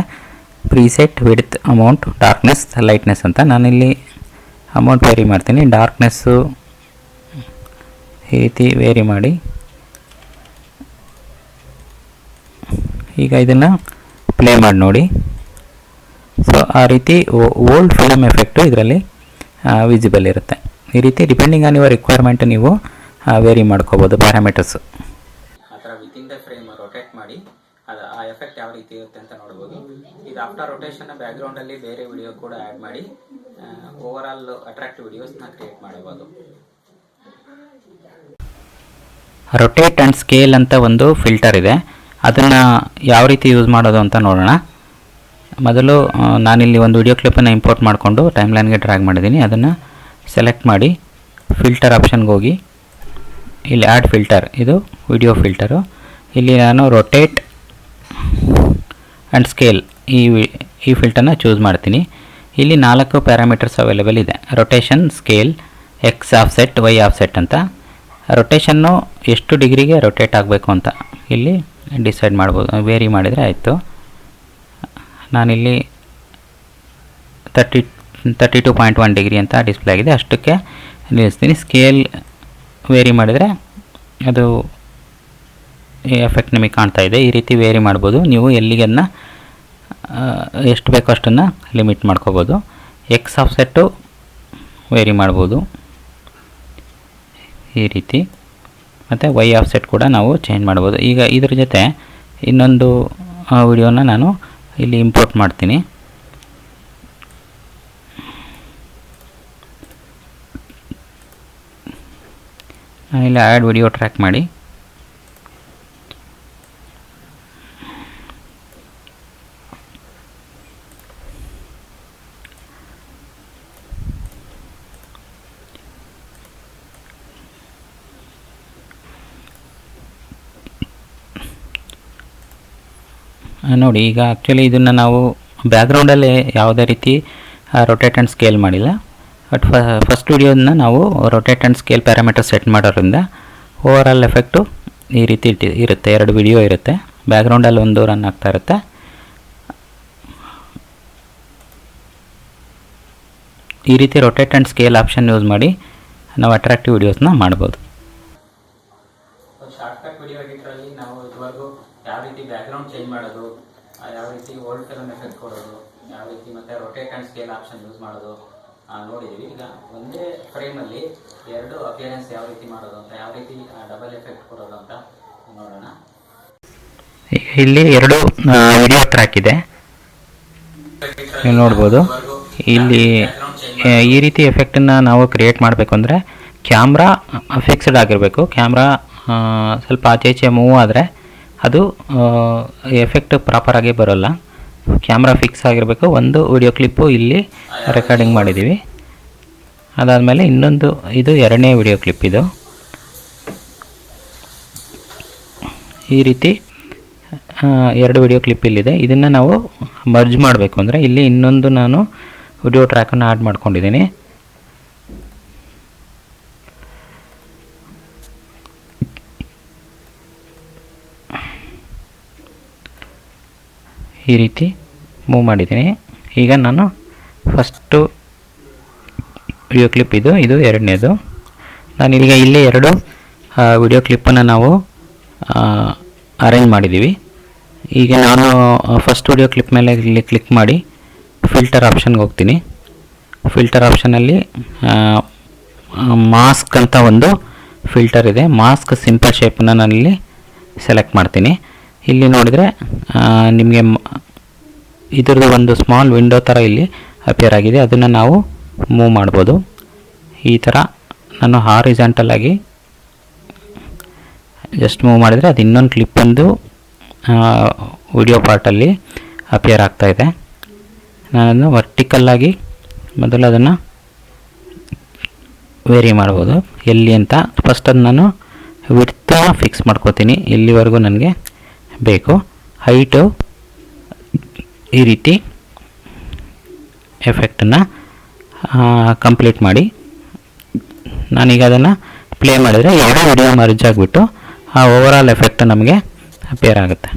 Preset, width, amount, darkness, lightness ಅಂತ. ನಾನಿಲ್ಲಿ ಅಮೌಂಟ್ ವೇರಿ ಮಾಡ್ತೀನಿ. ಡಾರ್ಕ್ನೆಸ್ಸು ಈ ರೀತಿ ವೇರಿ ಮಾಡಿ ಈಗ ಇದನ್ನು ಪ್ಲೇ ಮಾಡಿ ನೋಡಿ. ಸೊ ಆ ರೀತಿ ಓಲ್ಡ್ ಫಿಲಮ್ ಎಫೆಕ್ಟು ಇದರಲ್ಲಿ ವಿಸಿಬಲ್ ಇರುತ್ತೆ. ಈ ರೀತಿ ಡಿಪೆಂಡಿಂಗ್ ಆನ್ ಯುವರ್ ರಿಕ್ವೈರ್ಮೆಂಟ್ ನೀವು ವೇರಿ ಮಾಡ್ಕೋಬೋದು ಪ್ಯಾರಾಮೀಟರ್ಸು. ಆ ಥರ ವಿತಿನ್ ದ ಫ್ರೇಮ್ ರೊಟೇಟ್ ಮಾಡಿ ಅದು ಆ ಎಫೆಕ್ಟ್ ಯಾವ ರೀತಿ ಇರುತ್ತೆ ಅಂತ ನೋಡ್ಬೋದು. ಇದು ಆಫ್ಟರ್ ರೊಟೇಷನ್ ಬ್ಯಾಕ್ಗ್ರೌಂಡಲ್ಲಿ ಬೇರೆ ವಿಡಿಯೋ ಕೂಡ ಆ್ಯಡ್ ಮಾಡಿ ಓವರಾಲ್ ಅಟ್ರಾಕ್ಟಿವ್ ವಿಡಿಯೋಸ್ನ ಕ್ರಿಯೇಟ್ ಮಾಡಬಹುದು. ರೊಟೇಟ್ ಆ್ಯಂಡ್ ಸ್ಕೇಲ್ ಅಂತ ಒಂದು ಫಿಲ್ಟರ್ ಇದೆ. ಅದನ್ನು ಯಾವ ರೀತಿ ಯೂಸ್ ಮಾಡೋದು ಅಂತ ನೋಡೋಣ. ಮೊದಲು ನಾನಿಲ್ಲಿ ಒಂದು ವಿಡಿಯೋ ಕ್ಲಿಪ್ಪನ್ನು ಇಂಪೋರ್ಟ್ ಮಾಡಿಕೊಂಡು ಟೈಮ್ಲೈನ್ಗೆ ಡ್ರ್ಯಾಗ್ ಮಾಡಿದ್ದೀನಿ. ಅದನ್ನು ಸೆಲೆಕ್ಟ್ ಮಾಡಿ ಫಿಲ್ಟರ್ ಆಪ್ಷನ್ಗೆ ಹೋಗಿ ಇಲ್ಲಿ ಆ್ಯಡ್ ಫಿಲ್ಟರ್, ಇದು ವಿಡಿಯೋ ಫಿಲ್ಟರು. ಇಲ್ಲಿ ನಾನು ರೊಟೇಟ್ ಆ್ಯಂಡ್ ಸ್ಕೇಲ್ ಈ ಫಿಲ್ಟರ್ನ ಚೂಸ್ ಮಾಡ್ತೀನಿ. ಇಲ್ಲಿ 4 ಪ್ಯಾರಾಮೀಟರ್ಸ್ ಅವೈಲೇಬಲ್ ಇದೆ. Rotation, scale, X offset, Y offset ಅಂತ. ರೊಟೇಷನ್ನು ಎಷ್ಟು ಡಿಗ್ರಿಗೆ ರೊಟೇಟ್ ಆಗಬೇಕು ಅಂತ ಇಲ್ಲಿ ಡಿಸೈಡ್ ಮಾಡ್ಬೋದು, ವೇರಿ ಮಾಡಿದರೆ ಆಯಿತು. ನಾನಿಲ್ಲಿ 32.1 ಡಿಗ್ರಿ ಅಂತ ಡಿಸ್ಪ್ಲೇ ಆಗಿದೆ, ಅಷ್ಟಕ್ಕೆ ನಿಲ್ಲಿಸ್ತೀನಿ. ಸ್ಕೇಲ್ ವೇರಿ ಮಾಡಿದರೆ ಅದು ಎಫೆಕ್ಟ್ ನಿಮಗೆ ಕಾಣ್ತಾ ಇದೆ. ಈ ರೀತಿ ವೇರಿ ಮಾಡ್ಬೋದು. ನೀವು ಎಲ್ಲಿಗೆ ಅದನ್ನ ಎಷ್ಟು ಬೇಕೋ ಅಷ್ಟನ್ನು ಲಿಮಿಟ್ ಮಾಡ್ಕೋಬೋದು. ಎಕ್ಸ್ ಆಫ್ಸೆಟ್ಟು ವೇರಿ ಮಾಡ್ಬೋದು ಈ ರೀತಿ, ಮತ್ತು ವೈ ಆಫ್ಸೆಟ್ ಕೂಡ ನಾವು ಚೇಂಜ್ ಮಾಡ್ಬೋದು. ಈಗ ಇದ್ರ ಜೊತೆ ಇನ್ನೊಂದು ವಿಡಿಯೋನ ನಾನು ಇಲ್ಲಿ ಇಂಪೋರ್ಟ್ ಮಾಡ್ತೀನಿ. ನಾನಿಲ್ಲಿ ಆ್ಯಡ್ ವಿಡಿಯೋ ಟ್ರ್ಯಾಕ್ ಮಾಡಿ ನೋಡಿ. ಈಗ ಆ್ಯಕ್ಚುಲಿ ಇದನ್ನು ನಾವು ಬ್ಯಾಕ್ಗ್ರೌಂಡಲ್ಲಿ ಯಾವುದೇ ರೀತಿ ರೊಟೇಟ್ ಆ್ಯಂಡ್ ಸ್ಕೇಲ್ ಮಾಡಿಲ್ಲ. ಬಟ್ ಫಸ್ಟ್ ವಿಡಿಯೋನ ನಾವು rotate and scale parameter set ಮಾಡೋದ್ರಿಂದ ಓವರಾಲ್ ಎಫೆಕ್ಟು ಈ ರೀತಿ ಇರುತ್ತೆ. 2 ವಿಡಿಯೋ ಇರುತ್ತೆ, ಬ್ಯಾಕ್ಗ್ರೌಂಡಲ್ಲಿ ಒಂದು ರನ್ ಆಗ್ತಾ ಇರುತ್ತೆ. ಈ ರೀತಿ rotate and scale option use ಮಾಡಿ ನಾವು ಅಟ್ರಾಕ್ಟಿವ್ ವಿಡಿಯೋಸ್ನ ಮಾಡ್ಬೋದು. ಶಾರ್ಟ್ಕಟ್ ವಿಡಿಯೋ ಎಡಿಟರಲ್ಲಿ ನಾವು ಇದುವರೆಗೂ ಯಾವ ರೀತಿ ಬ್ಯಾಕ್ಗ್ರೌಂಡ್ ಚೇಂಜ್ ಮಾಡೋದು, ಯಾವ ರೀತಿ ಓಲ್ಡ್ ಫಿಲಮ್ ಎಫೆಕ್ಟ್ ಕೊಡೋದು, ಯಾವ ರೀತಿ ಮತ್ತು rotate and scale option use ಮಾಡೋದು ನೋಡಿದ್ದೀವಿ. ಈಗ ಒಂದೇ ಫ್ರೇಮಲ್ಲಿ 2 ಅಪಿಯರೆನ್ಸ್ ಯಾವ ರೀತಿ ಮಾಡೋದು ಅಂತ, ಯಾವ ರೀತಿ ಡಬಲ್ ಎಫೆಕ್ಟ್ ಕೊಡೋದು ಅಂತ ನೋಡೋಣ. ಇಲ್ಲಿ 2 ವಿಡಿಯೋ ಟ್ರ್ಯಾಕ್ ಇದೆ, ನೀವು ನೋಡ್ಬೋದು. ಇಲ್ಲಿ ಈ ರೀತಿ ಎಫೆಕ್ಟನ್ನು ನಾವು ಕ್ರಿಯೇಟ್ ಮಾಡಬೇಕು ಅಂದರೆ ಕ್ಯಾಮ್ರಾ ಫಿಕ್ಸ್ಡ್ ಆಗಿರಬೇಕು. ಕ್ಯಾಮ್ರಾ ಸ್ವಲ್ಪ ಆಚೆ ಈಚೆ ಮೂವ್ ಆದರೆ ಅದು ಎಫೆಕ್ಟ್ ಪ್ರಾಪರಾಗಿ ಬರೋಲ್ಲ. ಕ್ಯಾಮ್ರಾ ಫಿಕ್ಸ್ ಆಗಿರಬೇಕು. ಒಂದು ವಿಡಿಯೋ ಕ್ಲಿಪ್ಪು ಇಲ್ಲಿ ರೆಕಾರ್ಡಿಂಗ್ ಮಾಡಿದ್ದೀವಿ. ಅದಾದಮೇಲೆ ಇನ್ನೊಂದು, ಇದು 2ನೇ ವಿಡಿಯೋ ಕ್ಲಿಪ್. ಇದು ಈ ರೀತಿ 2 ವಿಡಿಯೋ ಕ್ಲಿಪ್ ಇಲ್ಲಿದೆ. ಇದನ್ನು ನಾವು ಮರ್ಜ್ ಮಾಡಬೇಕು ಅಂದರೆ ಇಲ್ಲಿ ಇನ್ನೊಂದು ನಾನು ವಿಡಿಯೋ ಟ್ರ್ಯಾಕನ್ನು ಆ್ಯಡ್ ಮಾಡ್ಕೊಂಡಿದ್ದೀನಿ. ಈ ರೀತಿ ಮೂವ್ ಮಾಡಿದ್ದೀನಿ. ಈಗ ನಾನು ಫಸ್ಟು ವಿಡಿಯೋ ಕ್ಲಿಪ್ ಇದು 2ನೇದು. ನಾನು ಈಗ ಇಲ್ಲಿ 2 ವಿಡಿಯೋ ಕ್ಲಿಪ್ಪನ್ನು ನಾವು ಅರೇಂಜ್ ಮಾಡಿದ್ದೀವಿ. ಈಗ ನಾನು ಫಸ್ಟ್ ವಿಡಿಯೋ ಕ್ಲಿಪ್ ಮೇಲೆ ಇಲ್ಲಿ ಕ್ಲಿಕ್ ಮಾಡಿ ಫಿಲ್ಟರ್ ಆಪ್ಷನ್ಗೆ ಹೋಗ್ತೀನಿ. ಫಿಲ್ಟರ್ ಆಪ್ಷನಲ್ಲಿ ಮಾಸ್ಕ್ ಅಂತ ಒಂದು ಫಿಲ್ಟರ್ ಇದೆ. ಮಾಸ್ಕ್ ಸಿಂಪಲ್ ಶೇಪನ್ನು ನಾನಿಲ್ಲಿ ಸೆಲೆಕ್ಟ್ ಮಾಡ್ತೀನಿ. ಇಲ್ಲಿ ನೋಡಿದರೆ ನಿಮಗೆ ಇದ್ರದ್ದು ಒಂದು ಸ್ಮಾಲ್ ವಿಂಡೋ ಥರ ಇಲ್ಲಿ ಅಪಿಯರ್ ಆಗಿದೆ. ಅದನ್ನು ನಾವು ಮೂವ್ ಮಾಡ್ಬೋದು. ಈ ಥರ ನಾನು ಹಾರಿಜಾಂಟಲ್ ಆಗಿ ಜಸ್ಟ್ ಮೂವ್ ಮಾಡಿದರೆ ಅದು ಇನ್ನೊಂದು ಕ್ಲಿಪ್ಪೊಂದು ವಿಡಿಯೋ ಪಾರ್ಟಲ್ಲಿ ಅಪಿಯರ್ ಆಗ್ತಾಯಿದೆ. ನಾನನ್ನು ವರ್ಟಿಕಲ್ಲಾಗಿ ಮೊದಲು ಅದನ್ನು ವೇರಿ ಮಾಡ್ಬೋದು ಎಲ್ಲಿ ಅಂತ. ಫಸ್ಟ್ ಅದು ನಾನು ವಿಡ್ತ್ ಫಿಕ್ಸ್ ಮಾಡ್ಕೋತೀನಿ, ಎಲ್ಲಿವರೆಗೂ ನನಗೆ ಬೇಕು. ಹೈಟು ಈ ರೀತಿ ಎಫೆಕ್ಟನ್ನು ಕಂಪ್ಲೀಟ್ ಮಾಡಿ ನಾನೀಗ ಅದನ್ನು ಪ್ಲೇ ಮಾಡಿದರೆ ಎರಡು ವಿಡಿಯೋ ಮರ್ಜ್ ಆಗಿಬಿಟ್ಟು ಆ ಓವರಾಲ್ ಎಫೆಕ್ಟ್ ನಮಗೆ ಅಪಿಯರ್ ಆಗುತ್ತೆ.